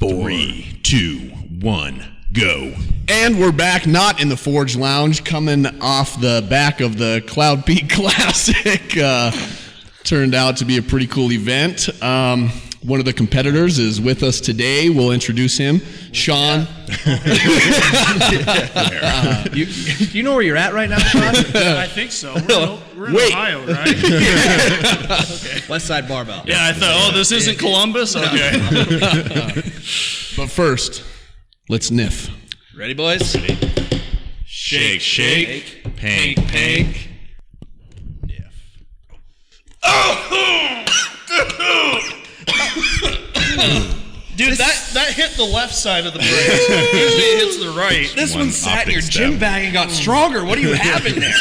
3, 2, 1, go. And we're back, not in the Forge Lounge, coming off the back of the Cloud Peak Classic. Turned out to be a pretty cool event. One of the competitors is with us today. We'll introduce him, Sean. You know where you're at right now, Sean? Yeah, I think so. We're in Ohio, right? Okay. West Side Barbell. Yeah, I thought, this isn't Columbus? Okay. But first, let's sniff. Ready, boys? Shake, shake, pank, pank. Dude, that hit the left side of the brain. Usually it hits the right. This one sat in your gym bag and got stronger. What do you have in there?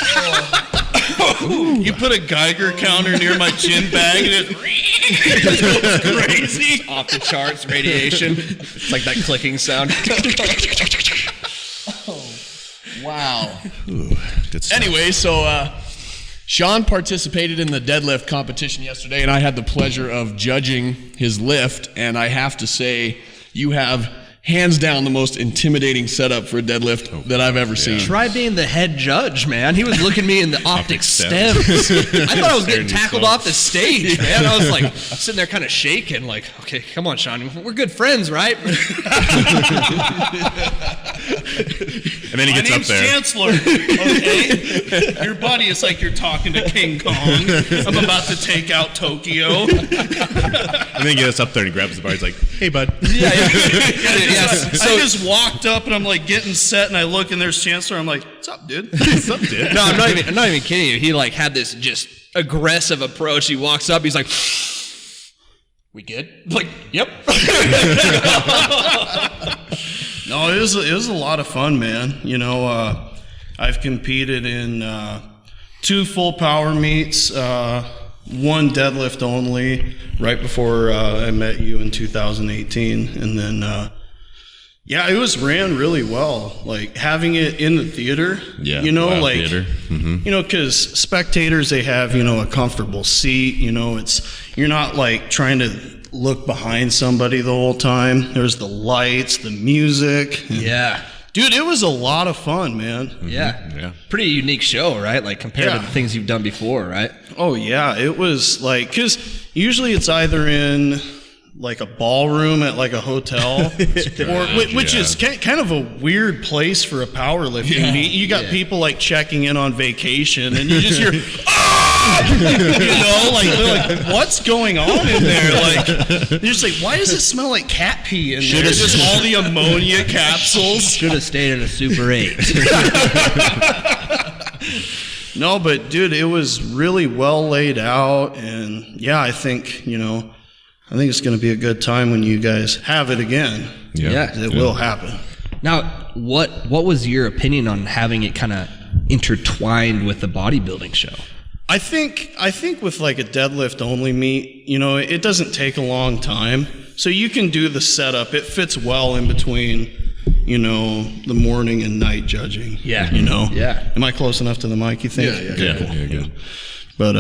You put a Geiger counter near my gym bag and it goes crazy. Off the charts, radiation. It's like that clicking sound. Wow. Ooh, good stuff. Anyway, so Sean participated in the deadlift competition yesterday, and I had the pleasure of judging his lift, and I have to say, you have hands down the most intimidating setup for a deadlift that I've ever seen. Try being the head judge, man. He was looking me in the optic stems. I thought I was getting tackled off the stage, man. I was like sitting there kind of shaking, like, okay, come on, Sean. We're good friends, right? And then he gets up there. My name's Chancellor, okay? Your buddy is like you're talking to King Kong. I'm about to take out Tokyo. And then he gets up there and he grabs the bar. He's like, hey, bud. Yeah. Yes. I just walked up and I'm like getting set and I look and there's Chancellor. I'm like, what's up, dude? What's up, dude? No, I'm not even kidding you. He like had this just aggressive approach. He walks up. He's like, we good? I'm like, yep. No, it was a lot of fun, man. You know, I've competed in 2 full power meets, 1 deadlift only right before I met you in 2018. And then, yeah, it was ran really well. Like having it in the theater, you know, like, theater. Mm-hmm. you know, because spectators, they have, you know, a comfortable seat, you know, you're not like trying to look behind somebody the whole time. There's the lights, the music. Yeah. Dude, it was a lot of fun, man. Yeah. Pretty unique show, right? Like compared to the things you've done before, right? Oh, yeah. It was like, because usually it's either in like a ballroom at like a hotel, which is kind of a weird place for a powerlifting meet. You got people like checking in on vacation and you just hear, you know, like they're like, what's going on in there? Like, you're just like, why does it smell like cat pee in there? Just all the ammonia capsules. Should have stayed in a Super 8. No, but dude, it was really well laid out, and yeah, I think it's going to be a good time when you guys have it again. Yeah. It will happen. Now, what was your opinion on having it kind of intertwined with the bodybuilding show? I think with like a deadlift only meet, you know, it doesn't take a long time. So you can do the setup. It fits well in between, you know, the morning and night judging. Yeah. You know? Yeah. Am I close enough to the mic, you think? Yeah, Cool. good. But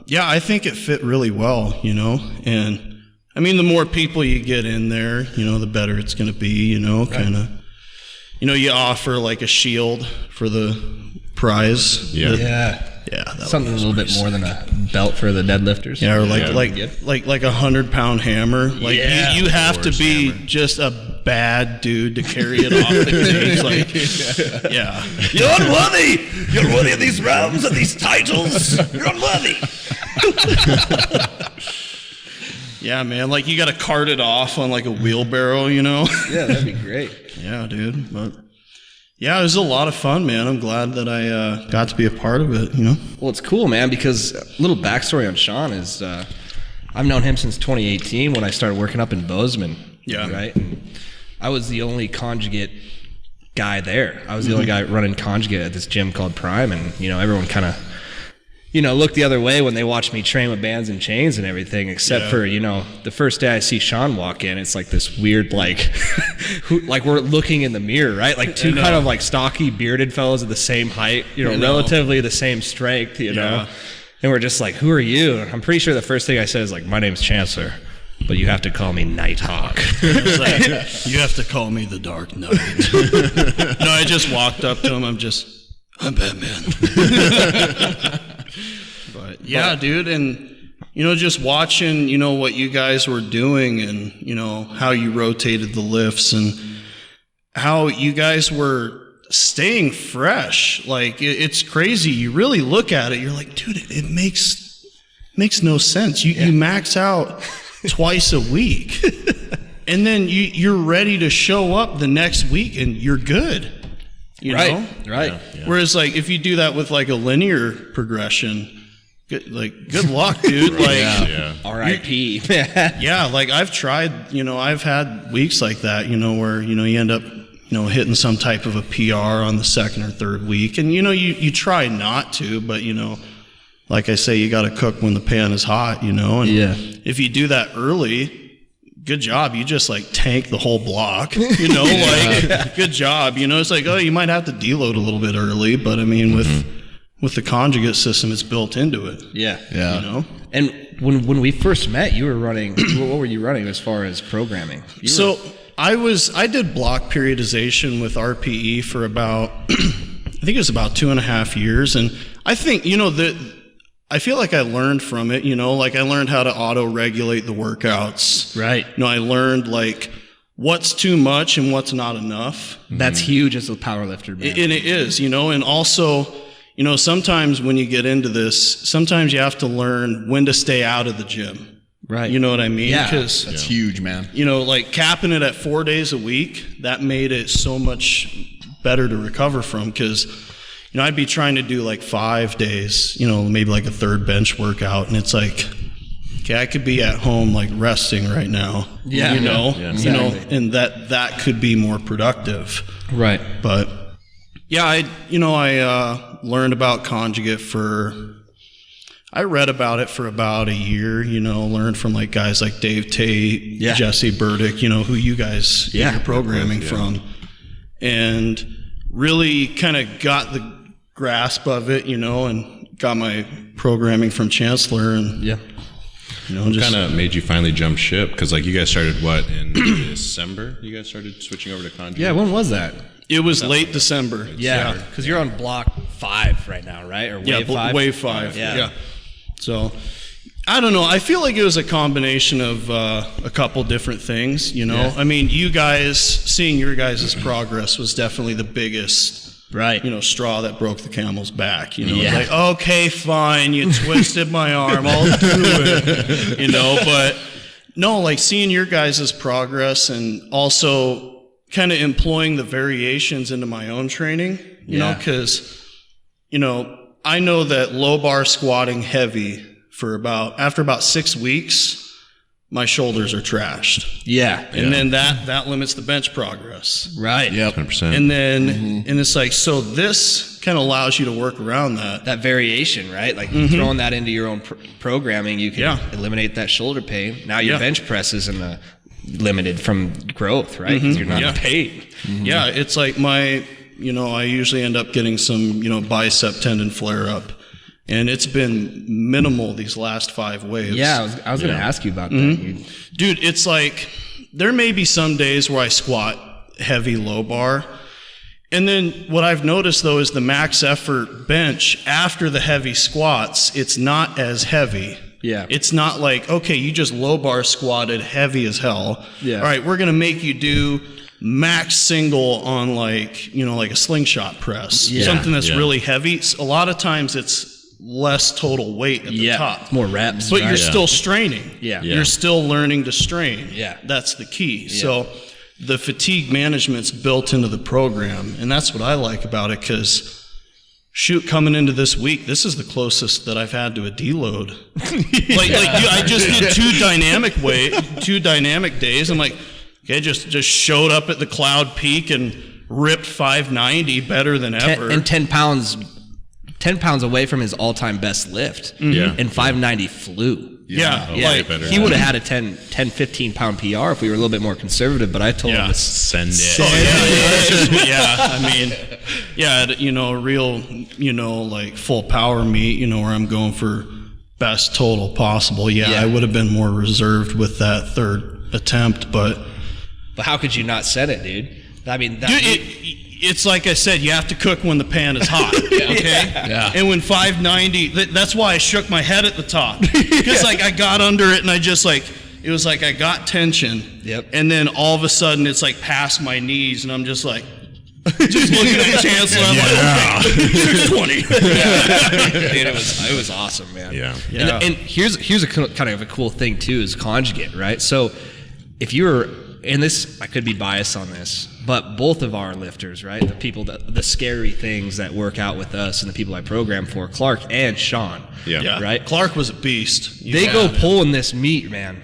yeah, I think it fit really well, you know, and I mean, the more people you get in there, you know, the better it's going to be, you know, kind of, you know, you offer like a shield for the prize. Yeah. Something a little bit more than a belt for the deadlifters. Yeah, or like a 100-pound hammer. Like you have to be just a bad dude to carry it off the stage. Like, yeah. You're unworthy. You're worthy of these rounds and these titles. You're unworthy. Yeah, man. Like you got to cart it off on like a wheelbarrow, you know? Yeah, that'd be great. Yeah, dude. But yeah, it was a lot of fun, man. I'm glad that I got to be a part of it, you know? Well, it's cool, man, because a little backstory on Sean is I've known him since 2018 when I started working up in Bozeman. Yeah. Right? And I was the only conjugate guy there. I was the only guy running conjugate at this gym called Prime, and, you know, everyone kind of, you know, look the other way when they watch me train with bands and chains and everything, except for, you know, the first day I see Sean walk in, it's like this weird, like, like we're looking in the mirror, right? Like two kind of like stocky bearded fellows of the same height, you know, relatively the same strength, you know? And we're just like, who are you? And I'm pretty sure the first thing I said is like, my name's Chancellor. but you have to call me Nighthawk. It's like, you have to call me the Dark Knight. No, I just walked up to him. I'm Batman. But yeah, dude, and just watching, what you guys were doing, and how you rotated the lifts, and how you guys were staying fresh. Like, it's crazy. You really look at it, you're like, dude, it makes no sense. You max out twice a week, and then you're ready to show up the next week, and you're good. You know? Right. Yeah. Whereas, like, if you do that with like a linear progression, good luck, dude. Like, R.I.P. yeah, like I've tried. I've had weeks like that. Where you end up hitting some type of a PR on the second or third week, and you try not to, but like I say, you got to cook when the pan is hot. And if you do that early, good job. You just like tank the whole block, like good job. It's like, oh, you might have to deload a little bit early, but I mean, with the conjugate system, it's built into it. Yeah. And when we first met, you were running, what were you running as far as programming? I did block periodization with RPE for about, I think it was about 2.5 years. And I think, I feel like I learned from it, like I learned how to auto-regulate the workouts. Right. I learned like what's too much and what's not enough. That's huge as a power lifter, man. And it is, and also, sometimes when you get into this, sometimes you have to learn when to stay out of the gym. Right. You know what I mean? Yeah. That's huge, man. Like capping it at 4 days a week, that made it so much better to recover from, because I'd be trying to do like 5 days, maybe like a third bench workout, and it's like, okay, I could be at home like resting right now. Yeah. Exactly. And that could be more productive. Right. But yeah, I learned about conjugate I read about it for about a year, learned from like guys like Dave Tate, Jesse Burdick, who you guys get your programming from, and really kind of got the grasp of it, and got my programming from Chancellor, and What kind of made you finally jump ship? Because like you guys started in December? You guys started switching over to conjugate? Yeah, when was that? It was late December. Yeah, because you're on block 5 right now, right? Or wave 5? Wave 5. Yeah. So, I don't know. I feel like it was a combination of a couple different things, Yeah. I mean, seeing your guys' progress was definitely the biggest, straw that broke the camel's back. It's like, okay, fine, you twisted my arm, I'll do it. But no, like seeing your guys' progress, and also kind of employing the variations into my own training, because, I know that low bar squatting heavy after about 6 weeks, my shoulders are trashed. Yeah. And then that limits the bench progress. Right. Yep. 100%. And then, and it's like, so this kind of allows you to work around that. That variation, right? Like throwing that into your own programming, you can eliminate that shoulder pain. Now your bench press isn't limited from growth, right? Because you're not in pain. Yeah, it's like I usually end up getting some, bicep tendon flare up. And it's been minimal these last 5 waves. Yeah, I was going to ask you about that. Dude, it's like there may be some days where I squat heavy low bar. And then what I've noticed, though, is the max effort bench after the heavy squats, it's not as heavy. Yeah. It's not like, okay, you just low bar squatted heavy as hell. Yeah. All right, we're going to make you do max single on like a slingshot press. Yeah. Something that's really heavy. A lot of times it's less total weight at the top. More reps. But you're still straining. Yeah. You're still learning to strain. Yeah. That's the key. Yeah. So the fatigue management's built into the program, and that's what I like about it, because coming into this week, this is the closest that I've had to a deload. I just did 2 dynamic days. I'm like, okay, just showed up at the cloud peak and ripped 590 better than ever. And 10 pounds away from his all-time best lift. Yeah. And 590 flew. Yeah. He would have had a 10, 15 pound PR if we were a little bit more conservative, but I told him to send it. A real, like full power meet, where I'm going for best total possible. Yeah, I would have been more reserved with that third attempt, but how could you not set it, dude? I mean, it's like I said, you have to cook when the pan is hot. Okay. Yeah. And when 590, that's why I shook my head at the top, because like I got under it and I just like. It was like I got tension, and then all of a sudden it's like past my knees, and I'm just like, just looking at Chancellor. I'm like, okay, 620. Dude, it was awesome, man. Yeah. And here's a kind of a cool thing too is conjugate, right? So if you're, and this, I could be biased on this, but both of our lifters, right, the people the scary things that work out with us and the people I program for, Clark and Sean, right? Clark was a beast. They go pulling this meat, man.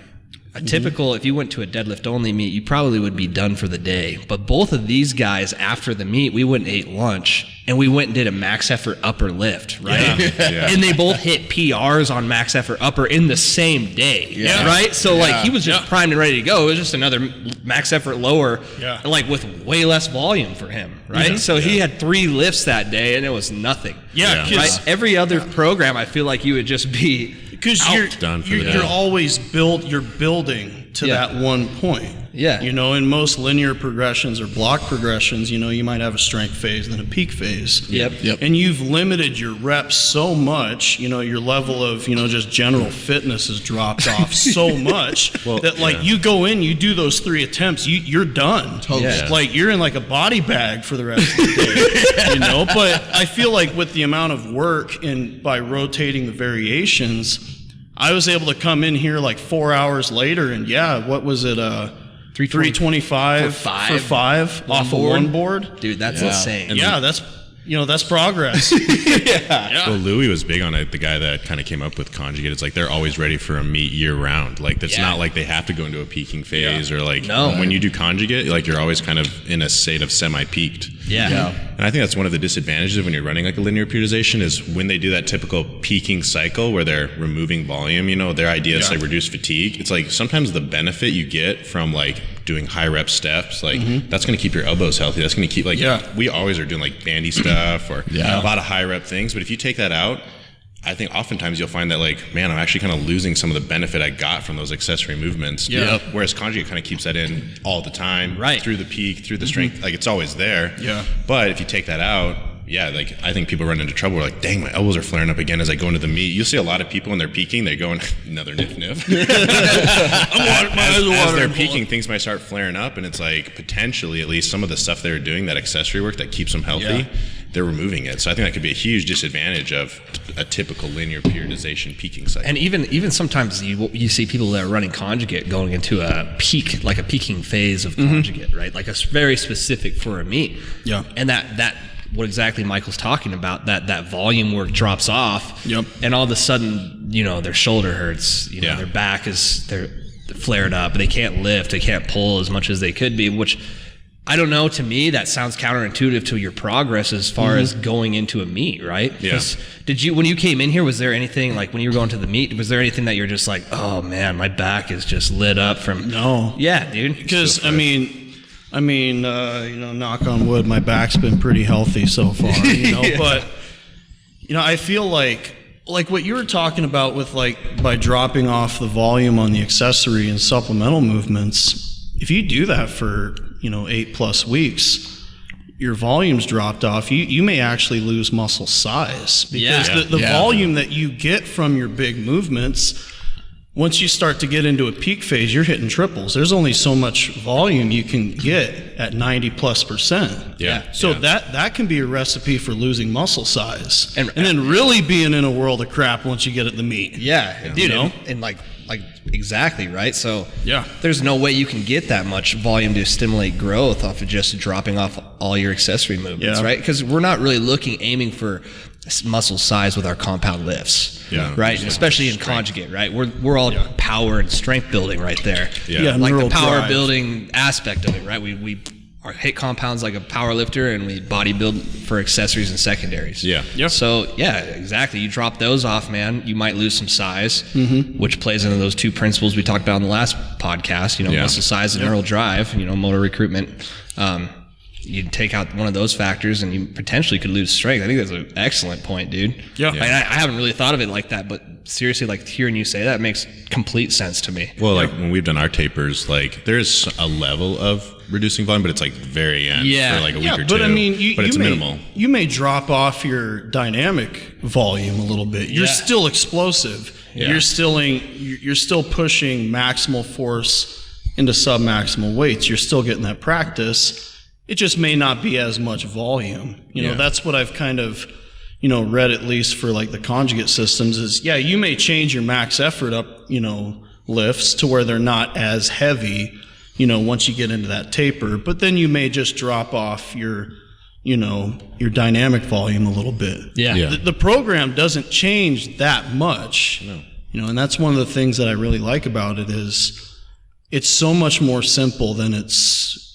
A typical, if you went to a deadlift only meet, you probably would be done for the day. But both of these guys, after the meet, we went and ate lunch, and we went and did a max effort upper lift, right? Yeah. And they both hit PRs on max effort upper in the same day, right? So like he was just primed and ready to go. It was just another max effort lower, like with way less volume for him, right? So he had 3 lifts that day, and it was nothing. Right? Every other program, I feel like you would just be. Because you're always building to that one point. Yeah. You know, in most linear progressions or block progressions, you know, you might have a strength phase, then a peak phase. Yep. And you've limited your reps so much, you know, your level of, you know, just general fitness has dropped off so much that like you go in, you do those 3 attempts, you're done. Totally. Like you're in like a body bag for the rest of the day, you know? But I feel like with the amount of work and by rotating the variations, I was able to come in here like 4 hours later and what was it? 325 for 5 off of one board. Dude, that's insane. That's progress. Well, Louis was big on it. The guy that kind of came up with conjugate. It's like they're always ready for a meet year round. Like it's not like they have to go into a peaking phase or like when you do conjugate, like you're always kind of in a state of semi-peaked. And I think that's one of the disadvantages of when you're running like a linear periodization is when they do that typical peaking cycle where they're removing volume, you know, their idea is like reduce fatigue. It's like sometimes the benefit you get from like doing high rep steps, like that's going to keep your elbows healthy. That's going to keep like, we always are doing like bandy stuff or a lot of high rep things. But if you take that out, I think oftentimes you'll find that like, man, I'm actually kind of losing some of the benefit I got from those accessory movements. Whereas conjugate kind of keeps that in all the time, through the peak, through the strength, like it's always there. But if you take that out, like I think people run into trouble. We're like, dang, my elbows are flaring up again as I go into the meet. You'll see a lot of people when they're peaking, they're going another niff. As they're peaking, things might start flaring up, and it's like potentially at least some of the stuff they're doing, that accessory work that keeps them healthy, they're removing it. So I think that could be a huge disadvantage of a typical linear periodization peaking cycle. And even sometimes you see people that are running conjugate going into a peak, like a peaking phase of conjugate, right? Like a very specific for a meet. And that what exactly Michael's talking about, that volume work drops off, and all of a sudden, you know, their shoulder hurts, you know, their back they're flared up, they can't lift, they can't pull as much as they could be, which I don't know, to me that sounds counterintuitive to your progress as far as going into a meet, right? Did you, when you came in here, was there anything like when you were going to the meet, was there anything that you're just like, oh man, my back is just lit up from? No. Yeah, dude. Because I mean, you know, knock on wood, my back's been pretty healthy so far, you know, but, you know, I feel like what you were talking about with like by dropping off the volume on the accessory and supplemental movements, if you do that for, you know, 8+ weeks, your volume's dropped off, you may actually lose muscle size because the volume that you get from your big movements, once you start to get into a peak phase, you're hitting triples. There's only so much volume you can get at 90+%. So that can be a recipe for losing muscle size, and then really being in a world of crap once you get at the meet. Dude, you know? and like exactly, right? So there's no way you can get that much volume to stimulate growth off of just dropping off all your accessory movements, right? Because we're not really aiming for muscle size with our compound lifts, right? Especially in conjugate, right? We're all power and strength building right there. Like the power building aspect of it, right? We hit compounds like a power lifter, and we body build for accessories and secondaries. So exactly. You drop those off, man, you might lose some size, which plays into those 2 principles we talked about in the last podcast, you know, muscle size and neural drive, you know, motor recruitment. you take out one of those factors and you potentially could lose strength. I think that's an excellent point, dude. Yeah. I haven't really thought of it like that, but seriously, like hearing you say that makes complete sense to me. Well, like when we've done our tapers, like there's a level of reducing volume, but it's like very end for like a week or two. But I mean, it's minimal. You may drop off your dynamic volume a little bit. You're still explosive. Yeah. You're still pushing maximal force into submaximal weights. You're still getting that practice. It just may not be as much volume. You know, that's what I've kind of, read at least for like the conjugate systems is, you may change your max effort up, lifts to where they're not as heavy, once you get into that taper, but then you may just drop off your dynamic volume a little bit. Yeah. The program doesn't change that much, and that's one of the things that I really like about it is it's so much more simple than it's,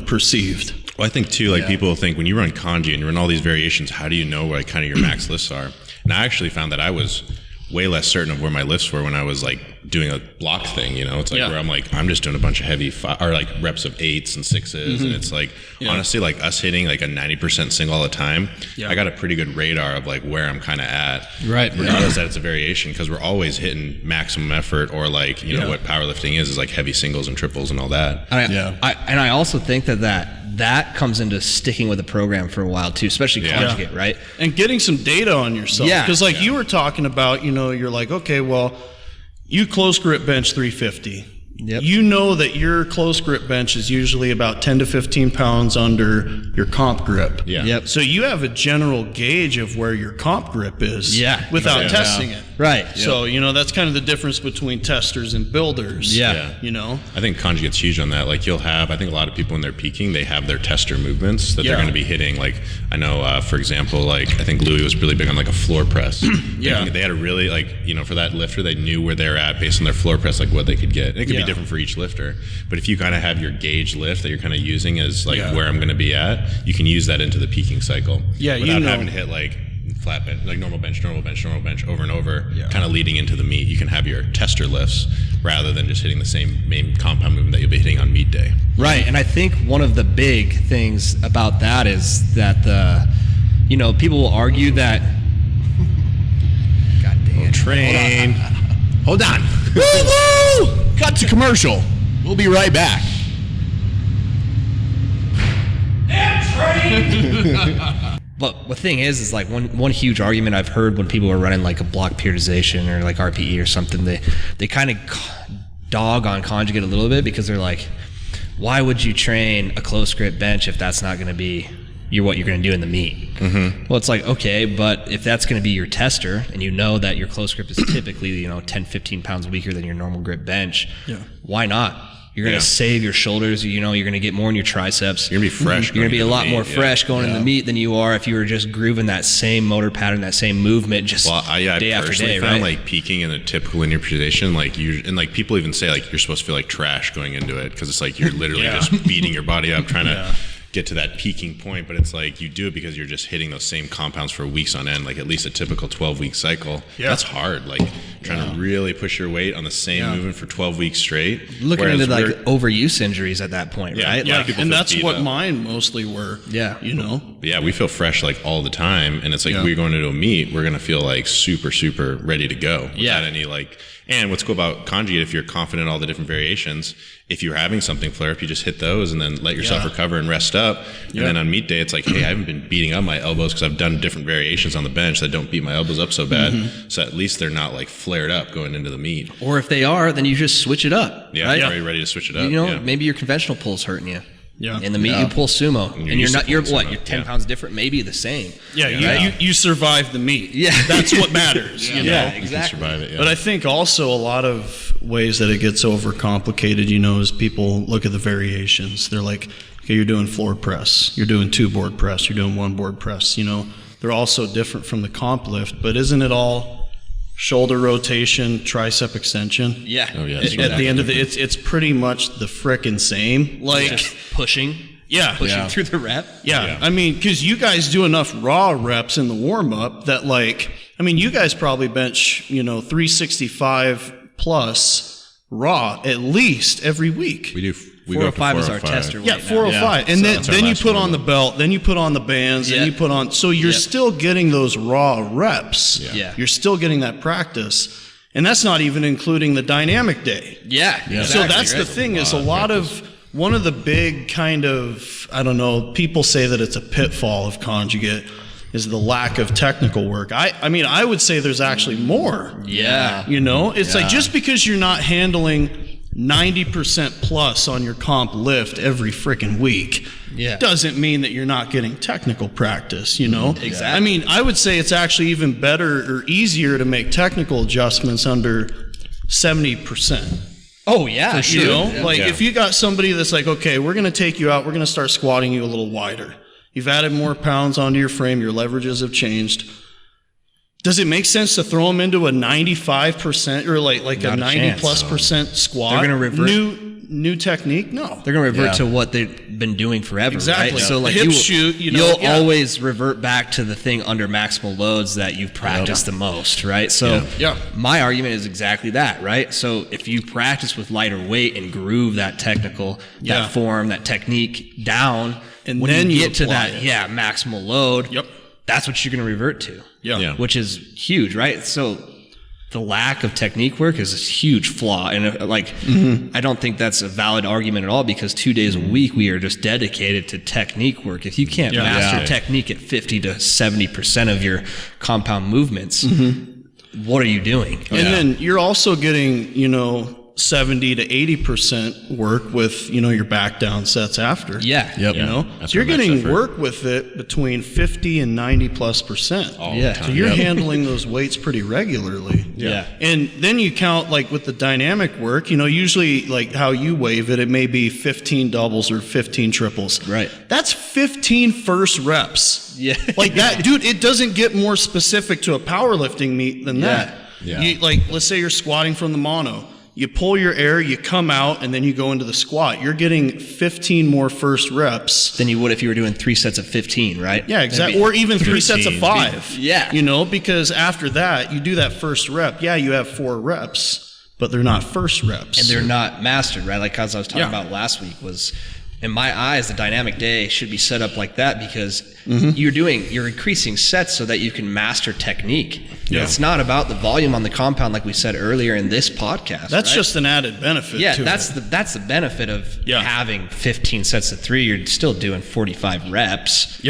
perceived. Well, I think too, like people think when you run kanji and you run all these variations, how do you know where like kind of your max lifts are? And I actually found that I was way less certain of where my lifts were when I was like doing a block thing, it's like where I'm just doing a bunch of heavy or like reps of 8s and 6s. And it's like, honestly, like us hitting like a 90% single all the time, I got a pretty good radar of like where I'm kind of at. Right. Regardless that it's a variation, because we're always hitting maximum effort or like, what powerlifting is like heavy singles and triples and all that. I also think that comes into sticking with the program for a while too, especially conjugate, right? And getting some data on yourself. Because you were talking about, you're like, okay, well, you close grip bench 350. Yep. You know that your close grip bench is usually about 10 to 15 pounds under your comp grip. Yeah. Yep. So you have a general gauge of where your comp grip is without testing it. Right. So, that's kind of the difference between testers and builders. Yeah. I think conjugate's huge on that. Like I think a lot of people when they're peaking, they have their tester movements that they're going to be hitting. Like I know, for example, like I think Louis was really big on like a floor press. They had a really like, for that lifter, they knew where they're at based on their floor press, like what they could get. And it could be different for each lifter. But if you kind of have your gauge lift that you're kind of using as like where I'm going to be at, you can use that into the peaking cycle. Yeah, without having to hit like flat bench, like normal bench over and over, kind of leading into the meet. You can have your tester lifts rather than just hitting the same main compound movement that you'll be hitting on meet day. Right. And I think one of the big things about that is that people will argue that God damn it. Train. Hold on. Woo! Cut to commercial. We'll be right back. But the thing is like one huge argument I've heard when people are running like a block periodization or like RPE or something, they kind of dog on conjugate a little bit because they're like, why would you train a close grip bench if that's not going to be what you're going to do in the meet? Mm-hmm. Well, it's like, okay, but if that's going to be your tester and you know that your close grip is typically 10, 15 pounds weaker than your normal grip bench, why not? You're going to save your shoulders. You're going to get more in your triceps. You're going to be fresh. You're going to be a lot more fresh going in the meet than you are if you were just grooving that same motor pattern, that same movement, just day after day. Found like peaking in a typical linear periodization, and people even say like you're supposed to feel like trash going into it because it's like you're literally just beating your body up trying to get to that peaking point, but it's like you do it because you're just hitting those same compounds for weeks on end, like at least a typical 12-week cycle. That's hard, like trying to really push your weight on the same movement for 12 weeks straight. Looking into like overuse injuries at that point, right? Yeah, like, and that's what mine mostly were. Yeah, we feel fresh like all the time, and it's like we're going into a meet, we're gonna feel like super, super ready to go without any like. And what's cool about conjugate, if you're confident in all the different variations, if you're having something flare up, you just hit those and then let yourself recover and rest up. And then on meet day, it's like, hey, I haven't been beating up my elbows because I've done different variations on the bench that don't beat my elbows up so bad. So at least they're not like flared up going into the meet. Or if they are, then you just switch it up. Yeah, right? you're ready to switch it up. Maybe your conventional pull's hurting you. Yeah. In the meet, you pull sumo, and you're 10 pounds different, maybe the same. Yeah, you survive the meet. Yeah, that's what matters. Yeah, exactly. You can survive it. Yeah. But I think also a lot of ways that it gets overcomplicated, is people look at the variations. They're like, okay, you're doing floor press, you're doing 2-board press, you're doing 1-board press. They're all so different from the comp lift, but isn't it all shoulder rotation, tricep extension? Yeah. Oh, yeah. At the end of it's pretty much the frickin' same. Like just pushing through the rep. Yeah. I mean, because you guys do enough raw reps in the warm up that you guys probably bench 365 plus raw at least every week. We do We go up to 405 is our tester weight. Yeah, 405. And then you put on the belt, then you put on the bands, then you put on. So you're still getting those raw reps. Yeah. You're still getting that practice. And that's not even including the dynamic day. Yeah. Exactly, So that's the thing is one of the big kind of, I don't know, people say that it's a pitfall of conjugate is the lack of technical work. I mean, I would say there's actually more. Yeah. You know, it's like just because you're not handling 90% plus on your comp lift every freaking week doesn't mean that you're not getting technical practice, you know? Exactly. I mean, I would say it's actually even better or easier to make technical adjustments under 70%. Oh, yeah. For sure. You know, if you got somebody that's like, okay, we're going to take you out, we're going to start squatting you a little wider. You've added more pounds onto your frame, your leverages have changed. Does it make sense to throw them into a 95% or like a 90+% squat? They're going to revert. New technique? No. They're going to revert to what they've been doing forever. Exactly. Right? So like hip shoot, you'll always revert back to the thing under maximal loads that you've practiced the most, right? So my argument is exactly that, right? So if you practice with lighter weight and groove that technical, that form, that technique down, and when then you get to that maximal load, that's what you're going to revert to. Which is huge, right? So the lack of technique work is a huge flaw. And I don't think that's a valid argument at all because 2 days a week we are just dedicated to technique work. If you can't master technique at 50 to 70% of your compound movements, what are you doing? And then you're also getting, 70 to 80% work with, your back down sets after. So you're getting work with it between 50 and 90+%. So you're handling those weights pretty regularly. And then you count like with the dynamic work, usually like how you wave it, it may be 15 doubles or 15 triples. Right. That's 15 first reps. Like that, dude, it doesn't get more specific to a powerlifting meet than that. Let's say you're squatting from the mono. You pull your air, you come out, and then you go into the squat. You're getting 15 more first reps than you would if you were doing 3 sets of 15, right? Yeah, exactly. Or even 3 sets of 5. Yeah. Because after that, you do that first rep. Yeah, you have 4 reps, but they're not first reps. And they're not mastered, right? Like as I was talking about last week was, in my eyes, the dynamic day should be set up like that because you're increasing sets so that you can master technique. It's not about the volume on the compound like we said earlier in this podcast. That's just an added benefit. That's the benefit of having 15 sets of 3. You're still doing 45 reps.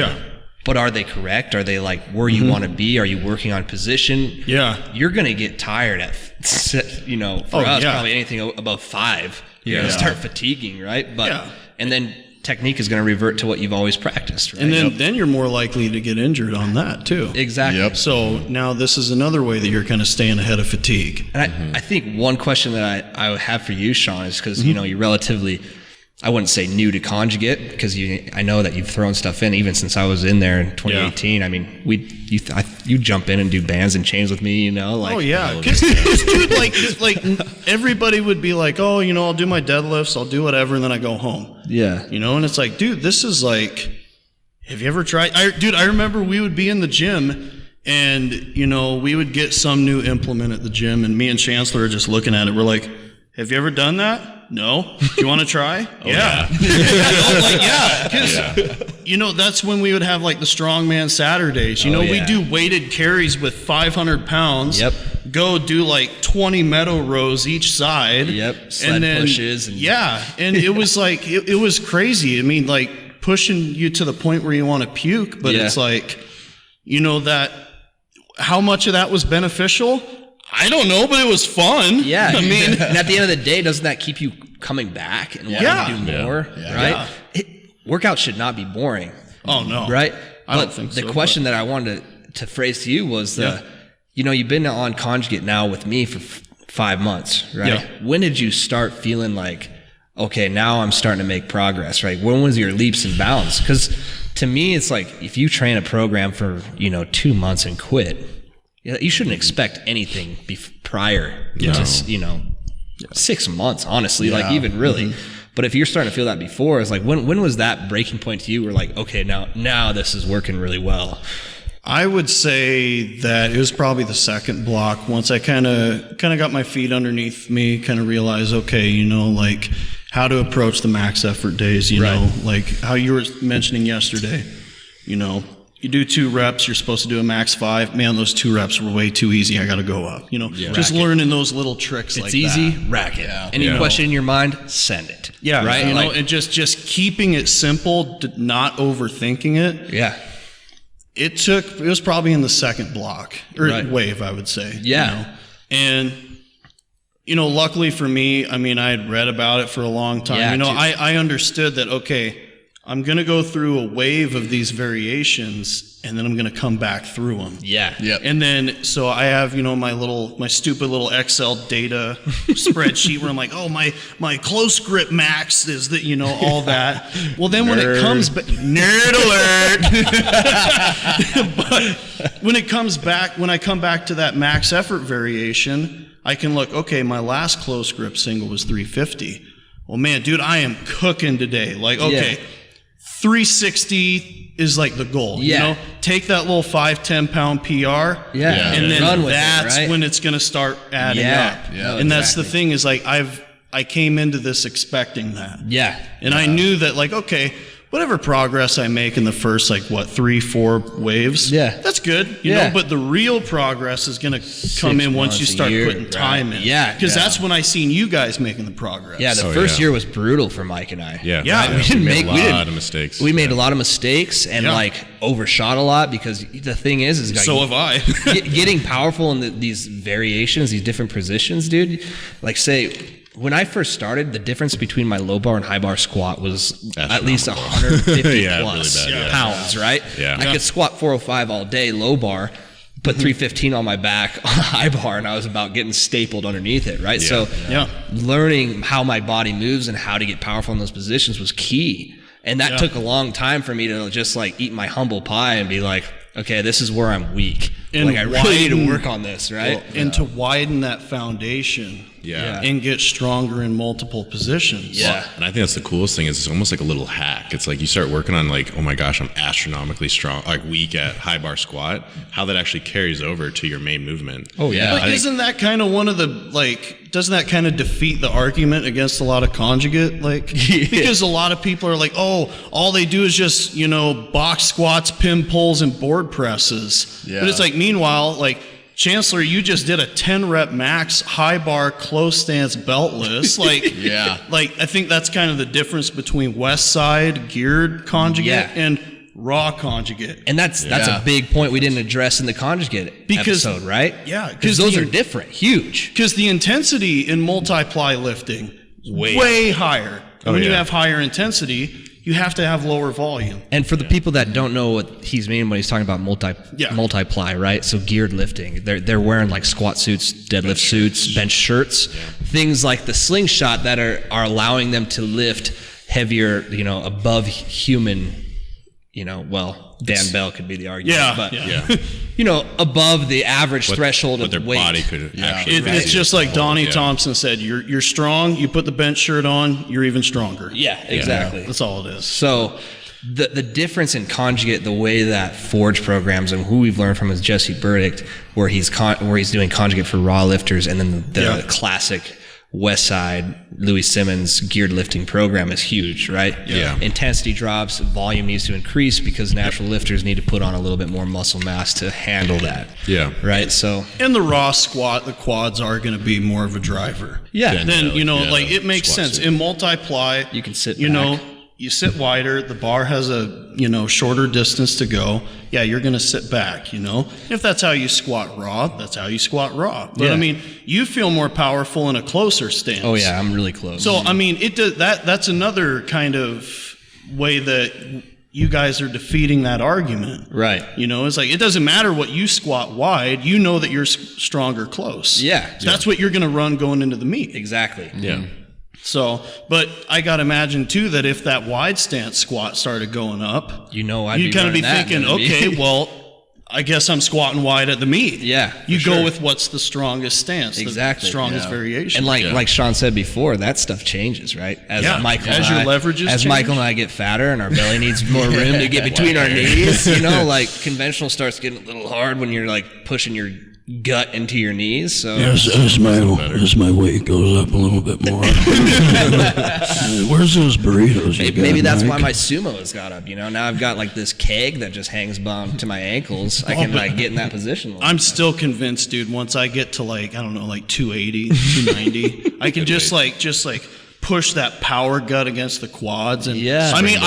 But are they correct? Are they like where you want to be? Are you working on position? You're going to get tired at, for us, probably anything above 5. You're going to start fatiguing, right? But and then technique is going to revert to what you've always practiced, right? And then you're more likely to get injured on that too. Exactly. So now this is another way that you're kind of staying ahead of fatigue. And I think one question that I would have for you, Sean, is because you're relatively, I wouldn't say new to conjugate because I know that you've thrown stuff in even since I was in there in 2018. I mean, you jump in and do bands and chains with me, oh yeah, because dude, like everybody would be like, oh, I'll do my deadlifts, I'll do whatever, and then I go home. And it's like, dude, this is like, have you ever tried? I remember we would be in the gym. And, we would get some new implement at the gym, and me and Chancellor are just looking at it. We're like, have you ever done that? No. Do you want to try? Because, that's when we would have like the strongman Saturdays. We do weighted carries with 500 pounds. Go do like 20 meadow rows each side. Sled and then, pushes. And it was like, it was crazy. I mean, like pushing you to the point where you want to puke, but it's like, that how much of that was beneficial? I don't know, but it was fun. Yeah. I mean, and at the end of the day, doesn't that keep you coming back and wanting to do more? Right? Workouts should not be boring. Oh, no. Right? I don't think so. The question that I wanted to phrase to you was you've been on conjugate now with me for 5 months, right? When did you start feeling like, okay, now I'm starting to make progress, right? When was your leaps and bounds? Because to me, it's like if you train a program for, 2 months and quit, you shouldn't expect anything prior to 6 months, honestly, like even really. But if you're starting to feel that before, it's like when was that breaking point to you where like, okay, now this is working really well? I would say that it was probably the second block once I kind of got my feet underneath me, kind of realized, okay, how to approach the max effort days, you know, like how you were mentioning yesterday, you know, you do 2 reps, you're supposed to do a max 5. Man, those 2 reps were way too easy. I got to go up, you know, just learning those little tricks like that. It's easy, rack it. Any question in your mind, send it. Yeah. Right. You know, and just keeping it simple, not overthinking it. Yeah. It was probably in the second block or wave, I would say. Yeah. You know? And, you know, luckily for me, I mean, I had read about it for a long time. Yeah, you know, I understood that, okay, I'm going to go through a wave of these variations and then I'm going to come back through them. Yeah. Yep. And then, so I have, you know, my stupid little Excel data spreadsheet where I'm like, oh, my close grip max is that, you know, all that. Well, then when it comes back, nerd alert. But when it comes back, when I come back to that max effort variation, I can look, okay, my last close grip single was 350. Well, man, dude, I am cooking today. Like, okay, 360 is like the goal. You know, take that little 5-10 pound PR. And then run with that's it, when it's going to start adding up. And that's the thing is like, I came into this expecting that. And I knew that like, okay, whatever progress I make in the first, like, 3-4 waves, that's good, you know, but the real progress is going to come in once you start putting time in. Because that's when I seen you guys making the progress. The first year was brutal for Mike and I. We made a lot of mistakes. We made a lot of mistakes and, like, overshot a lot because the thing is like, so have I. Getting powerful in these variations, these different positions, dude, like, say, when I first started, the difference between my low bar and high bar squat was at least 150 plus really bad, pounds, right? I could squat 405 all day, low bar, put 315 on my back on a high bar, and I was about getting stapled underneath it, right? So learning how my body moves and how to get powerful in those positions was key. And that took a long time for me to just like eat my humble pie and be like, okay, this is where I'm weak. And like I really need to work on this, right? Well, and to widen that foundation and get stronger in multiple positions. And I think that's the coolest thing is it's almost like a little hack. It's like you start working on like, oh my gosh, I'm astronomically strong, like weak at high bar squat, how that actually carries over to your main movement. Oh yeah. But isn't that kind of one of the, like, doesn't that kind of defeat the argument against a lot of conjugate? Like, because a lot of people are like, oh, all they do is just, you know, box squats, pin pulls, and board presses. But it's like, meanwhile, like, Chancellor, you just did a 10 rep max high bar close stance beltless. Like, like I think that's kind of the difference between West Side geared conjugate and raw conjugate. And that's a big point we didn't address in the conjugate episode, right? Yeah, because those are different, huge. Because the intensity in multiply lifting way higher. And when you have higher intensity, you have to have lower volume. And for the people that don't know what he's meaning when he's talking about multiply, right? So geared lifting, they're wearing like squat suits, deadlift suits, bench shirts, things like the slingshot that are allowing them to lift heavier, you know, above human, you know, well, Dan Bell could be the argument, but you know, above the average threshold of their weight. Body could actually. It's just like Donnie Thompson said. You're strong. You put the bench shirt on, you're even stronger. Yeah, exactly. That's all it is. So the difference in conjugate, the way that Forge programs and who we've learned from is Jesse Burdick, where he's doing conjugate for raw lifters, and then the classic West Side Louis Simmons geared lifting program is huge, right? Intensity drops, volume needs to increase because natural lifters need to put on a little bit more muscle mass to handle that. Right. So in the raw squat, the quads are going to be more of a driver. Then you know, like it makes sense in multiply. You can sit. You know, you sit wider. The bar has a shorter distance to go. Yeah, you're going to sit back. You know, if that's how you squat raw, that's how you squat raw. But I mean, you feel more powerful in a closer stance. Oh yeah, I'm really close. So I mean, it does that. That's another kind of way that you guys are defeating that argument. Right. You know, it's like it doesn't matter what you squat wide. You know that you're stronger close. So that's what you're going to run going into the meet. Exactly. So, but I got to imagine too that if that wide stance squat started going up, you'd kind of be thinking, okay, well, I guess I'm squatting wide at the meet. You go with what's the strongest stance, the strongest variation. And like Sean said before, that stuff changes, right? As Michael and I get fatter and our belly needs more room to get between our knees, you know, like conventional starts getting a little hard when you're like pushing your gut into your knees. So as my weight goes up a little bit more. Where's those burritos? Maybe that's why my sumo has got up. Now I've got like this keg that just hangs bound to my ankles. I can like get in that position. I'm still convinced, dude. Once I get to like 280, 290, I can just push that power gut against the quads. And I mean,